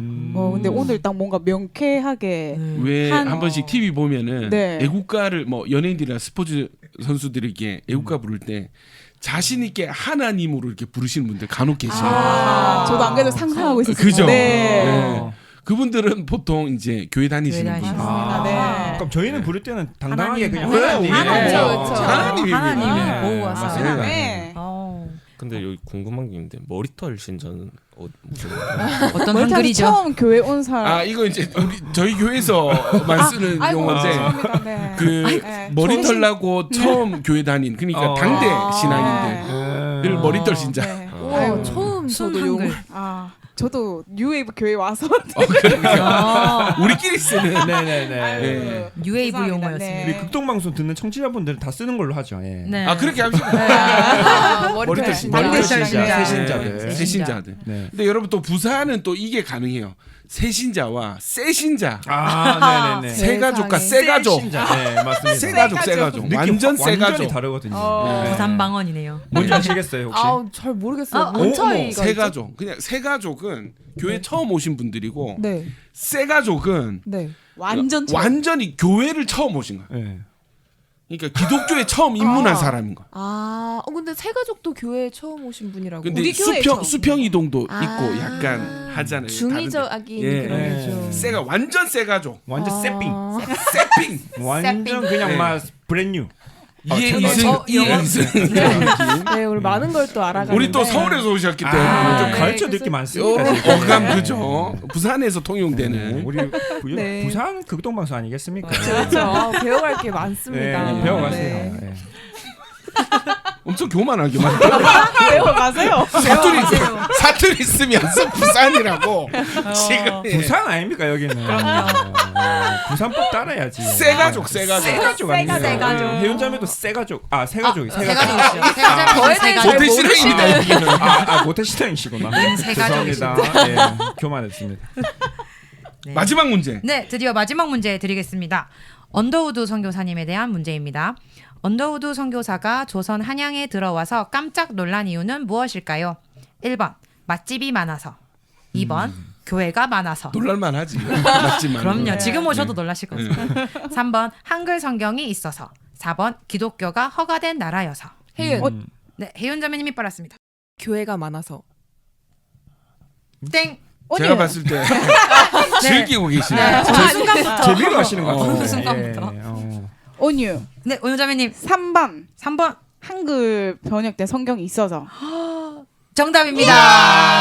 S8: 근데 오늘 딱 뭔가 명쾌하게
S2: 왜
S8: 한-
S2: 한 번씩 TV 보면은
S8: 네.
S2: 애국가를 뭐 연예인들이나 스포츠 선수들에게 애국가 부를 때 자신 있게 하나님으로 이렇게 부르시는 분들 간혹 계시요.
S8: 저도 안 그래도 상상하고 있었어요.
S2: 그죠?
S8: 네.
S2: 네. 그분들은 보통 이제 교회 다니시는
S3: 교회
S2: 분들.
S8: 맞습니다. 네.
S4: 그럼 저희는 부를 때는 당당하게
S3: 하나님.
S4: 그냥 하나님.
S3: 하나님.
S9: 그렇죠.
S2: 하나님입니다.
S3: 하나님이 보고 왔어요.
S2: 맞습니다.
S8: 네.
S7: 근데 여기 궁금한 게 있는데 머리털 신전은 무슨
S3: 어떤
S8: 머리털
S3: 한글이죠?
S8: 처음 교회 온 사람.
S2: 아 이거 이제 저희 교회에서만 쓰는
S8: 아이고,
S2: 용어인데
S8: 죄송합니다. 네.
S2: 그
S8: 네.
S2: 머리털 나고 처음 교회 다닌 그러니까 당대 신앙인들 를 머리털 신자.
S8: 네.
S9: 우와,
S8: 아유,
S9: 처음
S3: 순
S9: 저도
S3: 한글.
S8: 저도 뉴웨이브 교회 와서
S2: 우리끼리 쓰는.
S4: 네네네.
S2: 네.
S3: 뉴웨이브
S8: 죄송합니다.
S3: 용어였습니다.
S4: 우리 극동방송 듣는 청취자분들은 다 쓰는 걸로 하죠. 예.
S3: 네.
S2: 아 그렇게 합시다.
S9: 머리털
S2: 신자.
S4: 머리털
S3: 신자.
S4: 신자.
S3: 네.
S4: 세신자들.
S2: 새신자들.
S4: 네.
S2: 근데 여러분 또 부사는 또 이게 가능해요. 새신자와 새신자.
S4: 아, 네네네.
S2: 새가족과
S9: 세상에.
S2: 새가족.
S4: 신자. 네, 맞습니다.
S2: 새가족 새가족.
S4: 느낌
S2: 완전
S4: 완전히
S2: 새가족.
S4: 다르거든요. 네.
S3: 부산방언이네요.
S4: 뭔지 아시겠어요, 혹시?
S9: 잘 모르겠어요. 뭔
S4: 어머,
S9: 차이가 있죠?
S2: 새가족. 그냥 새가족은 교회 처음 오신 분들이고
S9: 네.
S2: 새가족은
S9: 네.
S8: 완전
S2: 완전히 교회를 처음 오신 거예요.
S4: 네.
S2: 그러니까 기독교에 처음 입문한 사람인 거야.
S9: 근데 새가족도 교회에 처음 오신 분이라고.
S2: 근데
S8: 우리 교회에 처음.
S2: 수평 이동도
S9: 아.
S2: 있고 약간 하잖아요.
S9: 중의적인
S2: 예.
S9: 그런
S4: 예.
S9: 게 좀.
S2: 세가 완전 세가족.
S4: 완전 세핑.
S2: 세핑.
S4: 완전 그냥
S2: 네.
S4: 막 브랜뉴.
S2: 이해이승 그런 느낌.
S9: 네, 우리 많은 걸 또 알아가는데.
S2: 우리 또 서울에서 오셨기 때문에
S4: 좀
S9: 네,
S4: 가르쳐 줄
S9: 그래서-
S4: 게 많습니다. 지금.
S2: 어감 그죠. 부산에서 통용되는.
S4: 우리
S8: 네.
S4: 부산 극동방송 아니겠습니까?
S9: 그렇죠. 배워갈 게 많습니다.
S4: 네, 배워가세요.
S8: 네.
S4: 네.
S2: 엄청 교만하게만.
S8: 배워가세요.
S2: 사투리 쓰면서 부산이라고 지금
S4: 부산 아닙니까 여기는? 부산법 따라야지.
S2: 세가족.
S4: 세가족 아니에요?
S3: 세가족.
S4: 해운자매도 세가족. 세가족이
S3: 세가족이시죠.
S9: 저에 대해서
S2: 모태 신앙입니다 여기는.
S4: 모태 신앙이시구나.
S3: 세가족이시죠.
S4: 죄송합니다. 네, 교만했습니다.
S3: 네.
S2: 마지막 문제.
S3: 네, 드디어 마지막 문제 드리겠습니다. 언더우드 선교사님에 대한 문제입니다. 언더우드 선교사가 조선 한양에 들어와서 깜짝 놀란 이유는 무엇일까요? 1번 맛집이 많아서, 2번 교회가 많아서.
S2: 놀랄만하지. 맞지만.
S3: 그럼요. 지금 오셔도 놀라실 거예요. 3번 한글 성경이 있어서, 4번 기독교가 허가된 나라여서.
S9: 혜윤.
S3: 네, 혜윤 자매님이 빨았습니다.
S9: 교회가 많아서.
S3: 땡.
S2: 제가 봤을 때 즐기고 계시네.
S3: 네, 그 순간부터.
S4: 재미로 하시는 것 같아요.
S3: 그 순간부터.
S8: 온유.
S3: 네, 오윤 자매님
S8: 3번.
S3: 3번
S8: 한글 번역된 성경이 있어서.
S3: 정답입니다.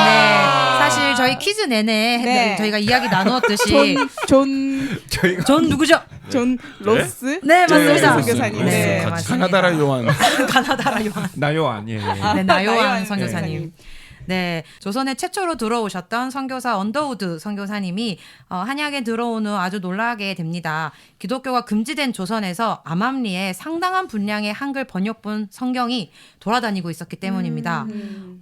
S3: 네, 사실 저희 퀴즈 내내
S8: 네.
S3: 저희가 이야기 나누었듯이 존 누구죠?
S8: 존 로스.
S3: 네, 맞습니다.
S8: 선교사님.
S3: 네,
S2: 같이
S3: 맞습니다.
S2: 가나다라 요한.
S3: 가나다라 요한.
S4: 나요한. 예.
S3: 네, 나요한
S8: 나요한
S3: 선교사님. 네, 조선에 최초로 들어오셨던 선교사 언더우드 선교사님이 한양에 들어온 후 아주 놀라게 됩니다. 기독교가 금지된 조선에서 암암리에 상당한 분량의 한글 번역본 성경이 돌아다니고 있었기 때문입니다.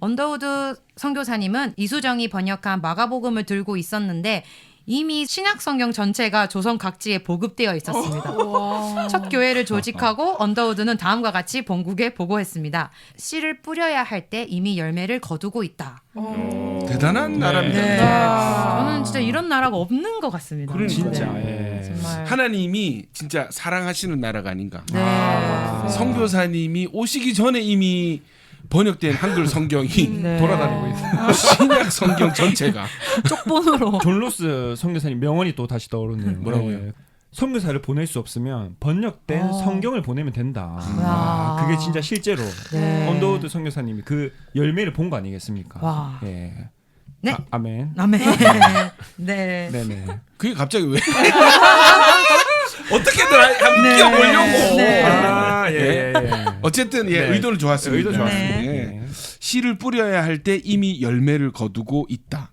S3: 언더우드 선교사님은 이수정이 번역한 마가복음을 들고 있었는데 이미 신약 성경 전체가 조선 각지에 보급되어 있었습니다. 첫 교회를 조직하고 언더우드는 다음과 같이 본국에 보고했습니다. 씨를 뿌려야 할 때 이미 열매를 거두고 있다.
S2: 대단한 나라입니다.
S3: 네. 저는 진짜 이런 나라가 없는 것 같습니다.
S2: 그러니까.
S4: 진짜.
S3: 네.
S4: 예.
S3: 정말.
S2: 하나님이 진짜 사랑하시는 나라가 아닌가.
S3: 네.
S2: 선교사님이 오시기 전에 이미 번역된 한글 성경이
S3: 네.
S4: 돌아다니고 있어요.
S2: 신약 성경 전체가
S3: 쪽본으로.
S4: 존 로스 선교사님 명언이 또 다시 떠오르네요.
S2: 뭐라고요?
S4: 네. 선교사를 보낼 수 없으면 번역된 성경을 보내면 된다.
S3: 와.
S4: 그게 진짜 실제로
S3: 네.
S4: 언더우드 선교사님이 그 열매를 본 거 아니겠습니까?
S3: 와.
S4: 예.
S3: 네.
S4: 아멘.
S3: 아멘. 네.
S4: 네네.
S2: 그게 갑자기 왜? 어떻게든 한번 끼워보려고.
S3: 네.
S4: 예.
S2: 어쨌든 예,
S4: 네.
S2: 의도는 좋았습니다.
S4: 의도 좋았습니다.
S3: 네.
S4: 네.
S2: 씨를 뿌려야 할 때 이미 열매를 거두고 있다.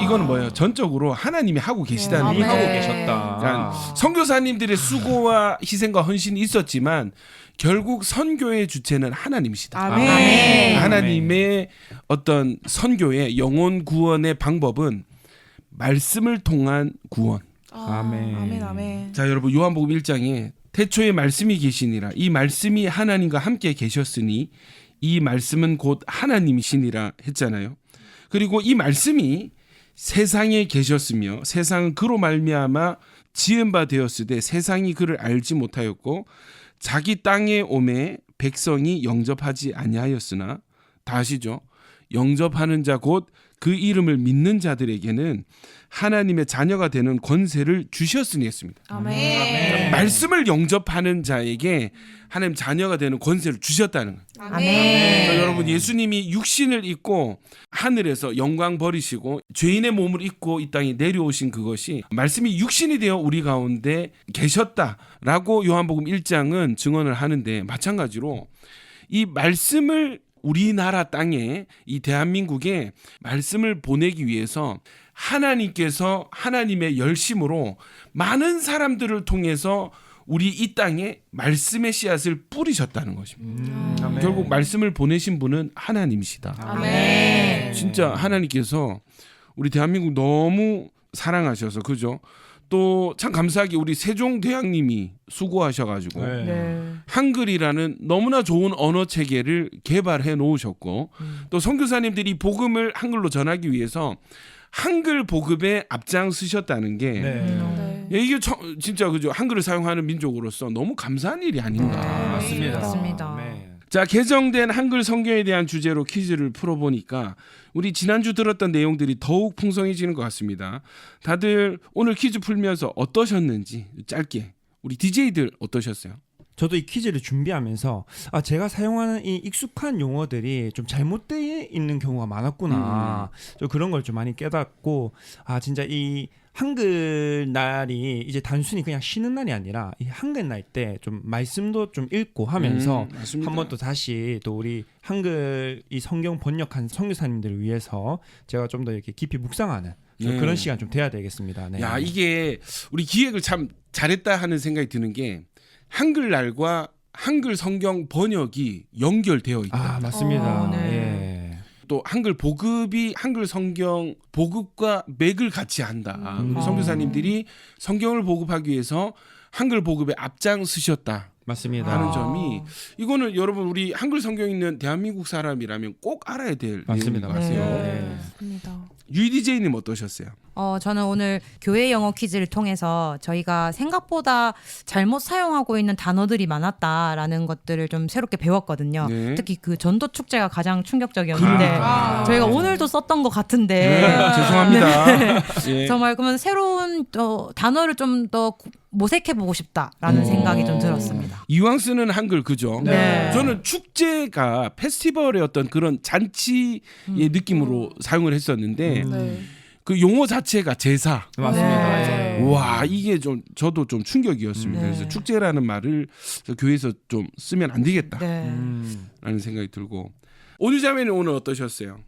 S2: 이거는 뭐예요? 전적으로 하나님이 하고 계시다는
S4: 이미
S2: 얘기예요.
S4: 하고
S9: 네.
S4: 계셨다.
S2: 그러니까 선교사님들의 수고와 희생과 헌신이 있었지만 결국 선교의 주체는 하나님이시다.
S8: 아멘.
S3: 아멘.
S2: 하나님의 어떤 선교의 영혼 구원의 방법은 말씀을 통한 구원.
S4: 아멘.
S8: 아멘. 아멘.
S2: 자, 여러분 요한복음 1장에 태초에 말씀이 계시니라 이 말씀이 하나님과 함께 계셨으니 이 말씀은 곧 하나님이시니라 했잖아요. 그리고 이 말씀이 세상에 계셨으며 세상은 그로 말미암아 지은 바 되었으되 세상이 그를 알지 못하였고 자기 땅에 오매 백성이 영접하지 아니하였으나 다 아시죠? 영접하는 자 곧 그 이름을 믿는 자들에게는 하나님의 자녀가 되는 권세를 주셨으니 했습니다.
S8: 아멘.
S2: 말씀을 영접하는 자에게 하나님 자녀가 되는 권세를 주셨다는 거예요.
S3: 아멘.
S2: 그러니까 여러분 예수님이 육신을 입고 하늘에서 영광 버리시고 죄인의 몸을 입고 이 땅에 내려오신 그것이 말씀이 육신이 되어 우리 가운데 계셨다라고 요한복음 1장은 증언을 하는데 마찬가지로 이 말씀을 우리나라 땅에 이 대한민국에 말씀을 보내기 위해서 하나님께서 하나님의 열심으로 많은 사람들을 통해서 우리 이 땅에 말씀의 씨앗을 뿌리셨다는 것입니다.
S4: 아멘.
S2: 결국 말씀을 보내신 분은 하나님이시다.
S9: 아멘.
S2: 진짜 하나님께서 우리 대한민국 너무 사랑하셔서 그죠? 또 참 감사하게 우리 세종대왕님이 수고하셔가지고
S4: 네.
S3: 네.
S2: 한글이라는 너무나 좋은 언어 체계를 개발해 놓으셨고 또 선교사님들이 복음을 한글로 전하기 위해서 한글 보급에 앞장서셨다는 게
S4: 네.
S9: 네.
S2: 예, 이게 진짜 그죠. 한글을 사용하는 민족으로서 너무 감사한 일이 아닌가.
S3: 맞습니다.
S4: 네.
S2: 자, 개정된 한글 성경에 대한 주제로 퀴즈를 풀어보니까 우리 지난주 들었던 내용들이 더욱 풍성해지는 것 같습니다. 다들 오늘 퀴즈 풀면서 어떠셨는지 짧게 우리 DJ들 어떠셨어요?
S4: 저도 이 퀴즈를 준비하면서 제가 사용하는 이 익숙한 용어들이 좀 잘못되어 있는 경우가 많았구나. 저 그런 걸 좀 많이 깨닫고 진짜 이 한글날이 이제 단순히 그냥 쉬는 날이 아니라 이 한글날 때 좀 말씀도 좀 읽고 하면서 한 번 또 다시 또 우리 한글 이 성경 번역한 선교사님들을 위해서 제가 좀 더 이렇게 깊이 묵상하는 그런 시간 좀 돼야 되겠습니다. 네.
S2: 야, 이게 우리 기획을 참 잘했다 하는 생각이 드는 게 한글날과 한글 성경 번역이 연결되어 있다.
S4: 맞습니다.
S3: 네.
S4: 예.
S2: 또 한글 보급이 한글 성경 보급과 맥을 같이 한다. 우리 선교사님들이 성경을 보급하기 위해서 한글 보급에 앞장서셨다.
S4: 맞습니다.
S2: 하는 점이 이거는 여러분 우리 한글 성경 있는 대한민국 사람이라면 꼭 알아야 될 내용인 것 같아요.
S4: 네.
S9: 맞습니다.
S2: 유디제이님 어떠셨어요?
S3: 저는 오늘 교회 영어 퀴즈를 통해서 저희가 생각보다 잘못 사용하고 있는 단어들이 많았다라는 것들을 좀 새롭게 배웠거든요.
S2: 네.
S3: 특히 그 전도 축제가 가장 충격적이었는데
S2: 그러니까.
S3: 저희가 오늘도 썼던 것 같은데
S2: 죄송합니다. 예.
S3: 정말 그러면 새로운 단어를 좀 더 모색해 보고 싶다라는 생각이 좀 들었습니다.
S2: 이왕 쓰는 한글 그죠?
S3: 네.
S2: 저는 축제가 페스티벌의 어떤 그런 잔치의 느낌으로 사용을 했었는데
S9: 네.
S2: 그 용어 자체가 제사.
S4: 맞습니다.
S3: 네.
S4: 예.
S2: 와, 이게 좀 저도 좀 충격이었습니다.
S3: 네.
S2: 그래서 축제라는 말을 교회에서 좀 쓰면 안 되겠다라는
S3: 네.
S2: 생각이 들고. 오유자매는 오늘 어떠셨어요?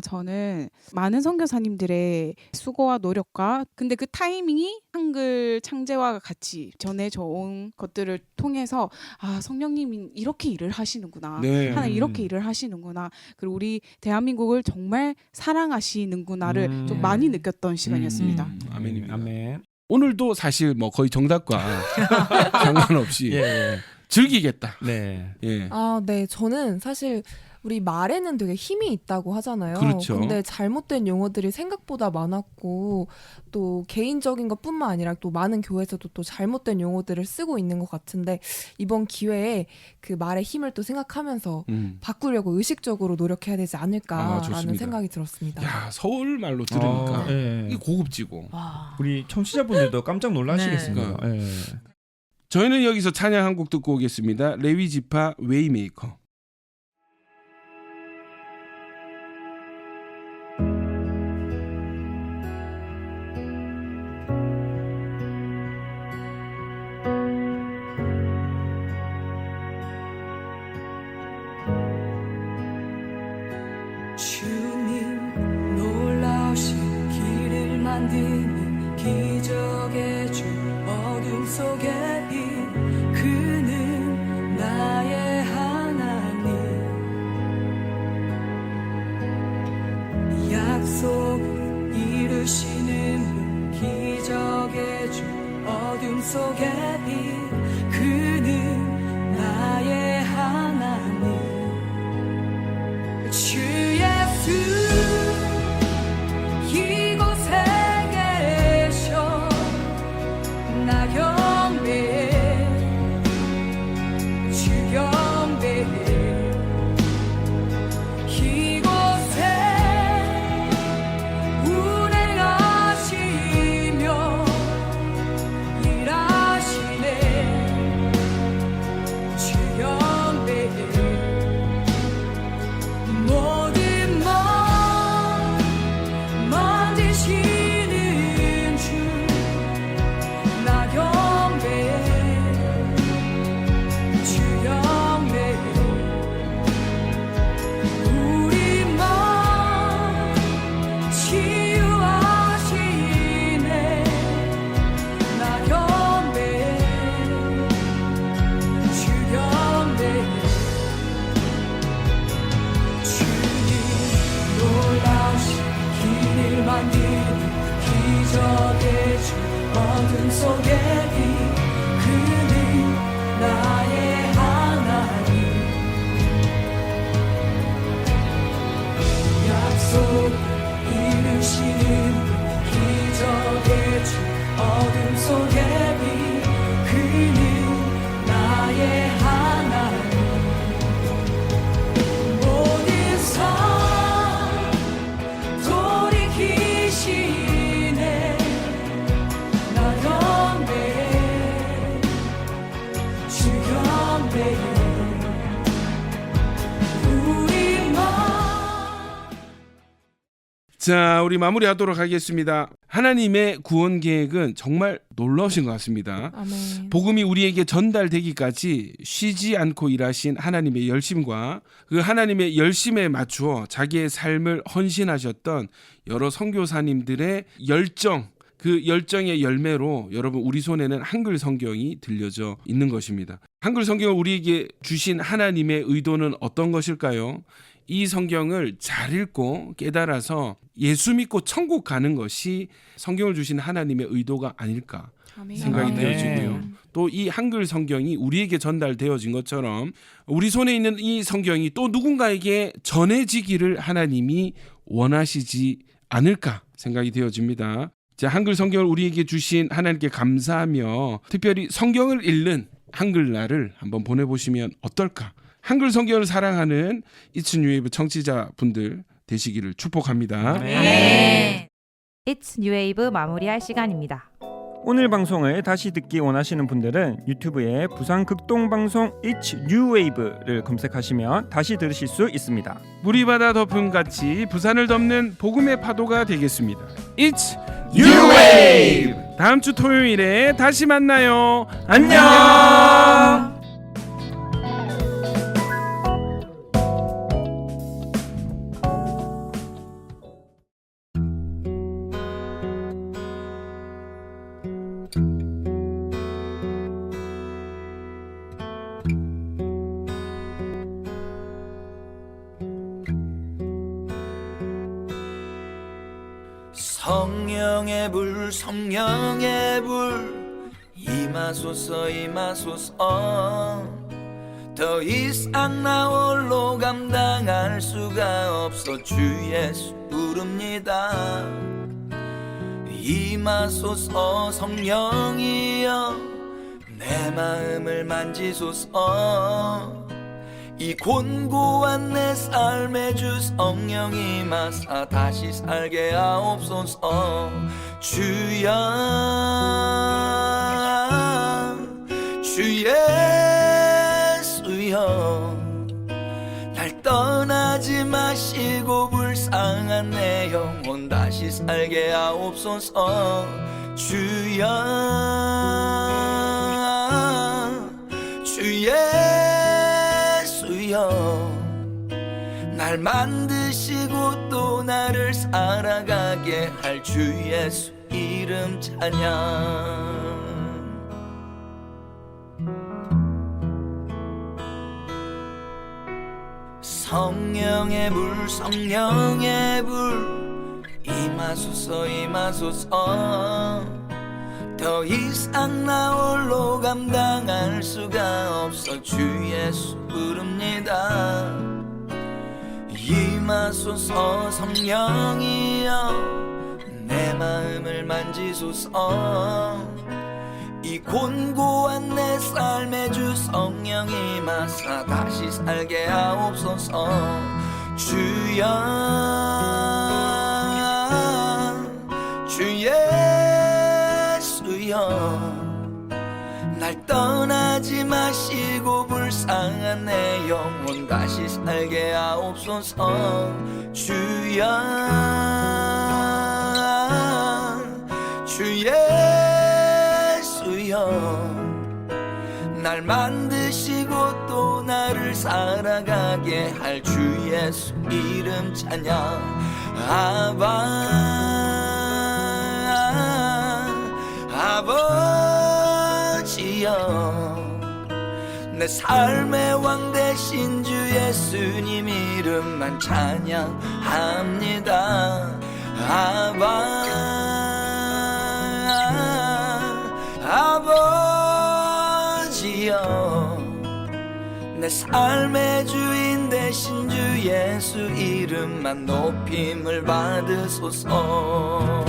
S8: 저는 많은 선교사님들의 수고와 노력과 근데 그 타이밍이 한글 창제와 같이 전해져 온 것들을 통해서 성령님이 이렇게 일을 하시는구나.
S2: 네.
S8: 하나님 이렇게 일을 하시는구나. 그리고 우리 대한민국을 정말 사랑하시는구나를 좀 많이 느꼈던 시간이었습니다.
S2: 아멘입니다.
S4: 아멘.
S2: 오늘도 사실 뭐 거의 정답과 상관없이
S4: 예.
S2: 즐기겠다.
S4: 네.
S2: 예.
S9: 네. 저는 사실 우리 말에는 되게 힘이 있다고 하잖아요.
S2: 그렇죠.
S9: 근데 잘못된 용어들이 생각보다 많았고 또 개인적인 것뿐만 아니라 또 많은 교회에서도 또 잘못된 용어들을 쓰고 있는 것 같은데 이번 기회에 그 말의 힘을 또 생각하면서 바꾸려고 의식적으로 노력해야 되지 않을까라는
S2: 좋습니다.
S9: 생각이 들었습니다.
S2: 야, 서울 말로 들으니까
S4: 예.
S2: 이게 고급지고.
S4: 우리 청취자분들도 깜짝 놀라시겠습니다. 예.
S2: 저희는 여기서 찬양 한 곡 듣고 오겠습니다. 레위 지파 웨이메이커.
S5: 주님 놀라우신 길을 만드는 기적의 주 어둠 속에 빛 그는 나의 하나님 약속 이루시는 분 기적의 주 어둠 속에 빛 그는 나의 하나님 주 예수 이곳에 계셔 나 경배해 주 경배해 이곳에 운행하시며 일하시네 주 경배해 모든 것 만지시는 주 나 경배해 주 경배해 우리 맘 치유하시네 나 경배해 주 경배해 주님 놀라우신 길을 만드는 기적의 주 어둠 속에 빛 그는 나의 하나님 약속 이루시는 기적의 주 어둠 속에
S2: 자, 우리 마무리하도록 하겠습니다. 하나님의 구원 계획은 정말 놀라우신 것 같습니다.
S9: 아멘.
S2: 복음이 우리에게 전달되기까지 쉬지 않고 일하신 하나님의 열심과 그 하나님의 열심에 맞추어 자기의 삶을 헌신하셨던 여러 선교사님들의 열정, 그 열정의 열매로 여러분 우리 손에는 한글 성경이 들려져 있는 것입니다. 한글 성경을 우리에게 주신 하나님의 의도는 어떤 것일까요? 이 성경을 잘 읽고 깨달아서 예수 믿고 천국 가는 것이 성경을 주신 하나님의 의도가 아닐까
S8: 아멘.
S2: 생각이
S4: 아멘.
S2: 되어지고요. 또 이 한글 성경이 우리에게 전달되어진 것처럼 우리 손에 있는 이 성경이 또 누군가에게 전해지기를 하나님이 원하시지 않을까 생각이 되어집니다. 자, 한글 성경을 우리에게 주신 하나님께 감사하며 특별히 성경을 읽는 한글날을 한번 보내보시면 어떨까? 한글 성경을 사랑하는 It's New Wave 청취자분들 되시기를 축복합니다.
S3: 네. It's New Wave 마무리할 시간입니다.
S4: 오늘 방송을 다시 듣기 원하시는 분들은 유튜브에 부산 극동방송 It's New Wave를 검색하시면 다시 들으실 수 있습니다.
S2: 물이바다 덮음같이 부산을 덮는 복음의 파도가 되겠습니다. It's New Wave! 다음 주 토요일에 다시 만나요. 안녕!
S5: 성령의 불 성령의 불 임하소서 임하소서 더 이상 나 홀로 감당할 수가 없어 주 예수 부릅니다 임하소서 성령이여 내 마음을 만지소서 이 곤고한 내 삶의 주 성령이 마사 다시 살게 하옵소서 주여 주 예수여 날 떠나지 마시고 불쌍한 내 영혼 다시 살게 하옵소서 주여 주 날 만드시고 또 나를 살아가게 할 주 예수 이름 찬양 성령의 불 성령의 불 임하소서 임하소서 더 이상 나 홀로 감당할 수가 없어 주 예수 부릅니다 임하소서 성령이여 내 마음을 만지소서 이 곤고한 내 삶의 주 성령이 마사 다시 살게 하옵소서 주여 주 예수여 날 떠나지 마시고 불쌍한 내 영혼 다시 살게 하옵소서 주여 주 예수여 날 만드시고 또 나를 살아가게 할 주 예수 이름 찬양 아버지여 내 삶의 왕 되신 주 예수님 이름만 찬양합니다 아버지여 내 삶의 주인 되신 주 예수 이름만 높임을 받으소서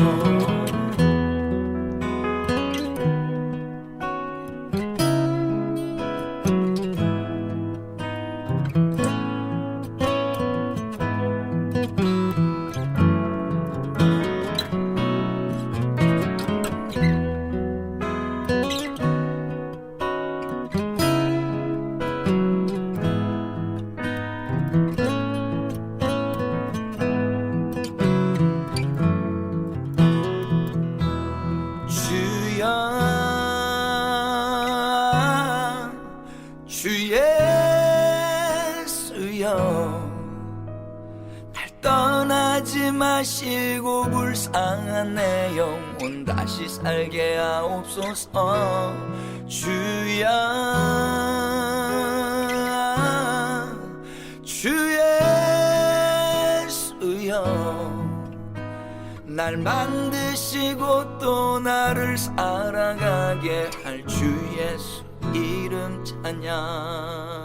S10: 마시고 불쌍한 내 영혼 다시 살게 하옵소서. 주야 주 예수여 날 만드시고 또 나를 살아가게 할 주 예수 이름 찬양.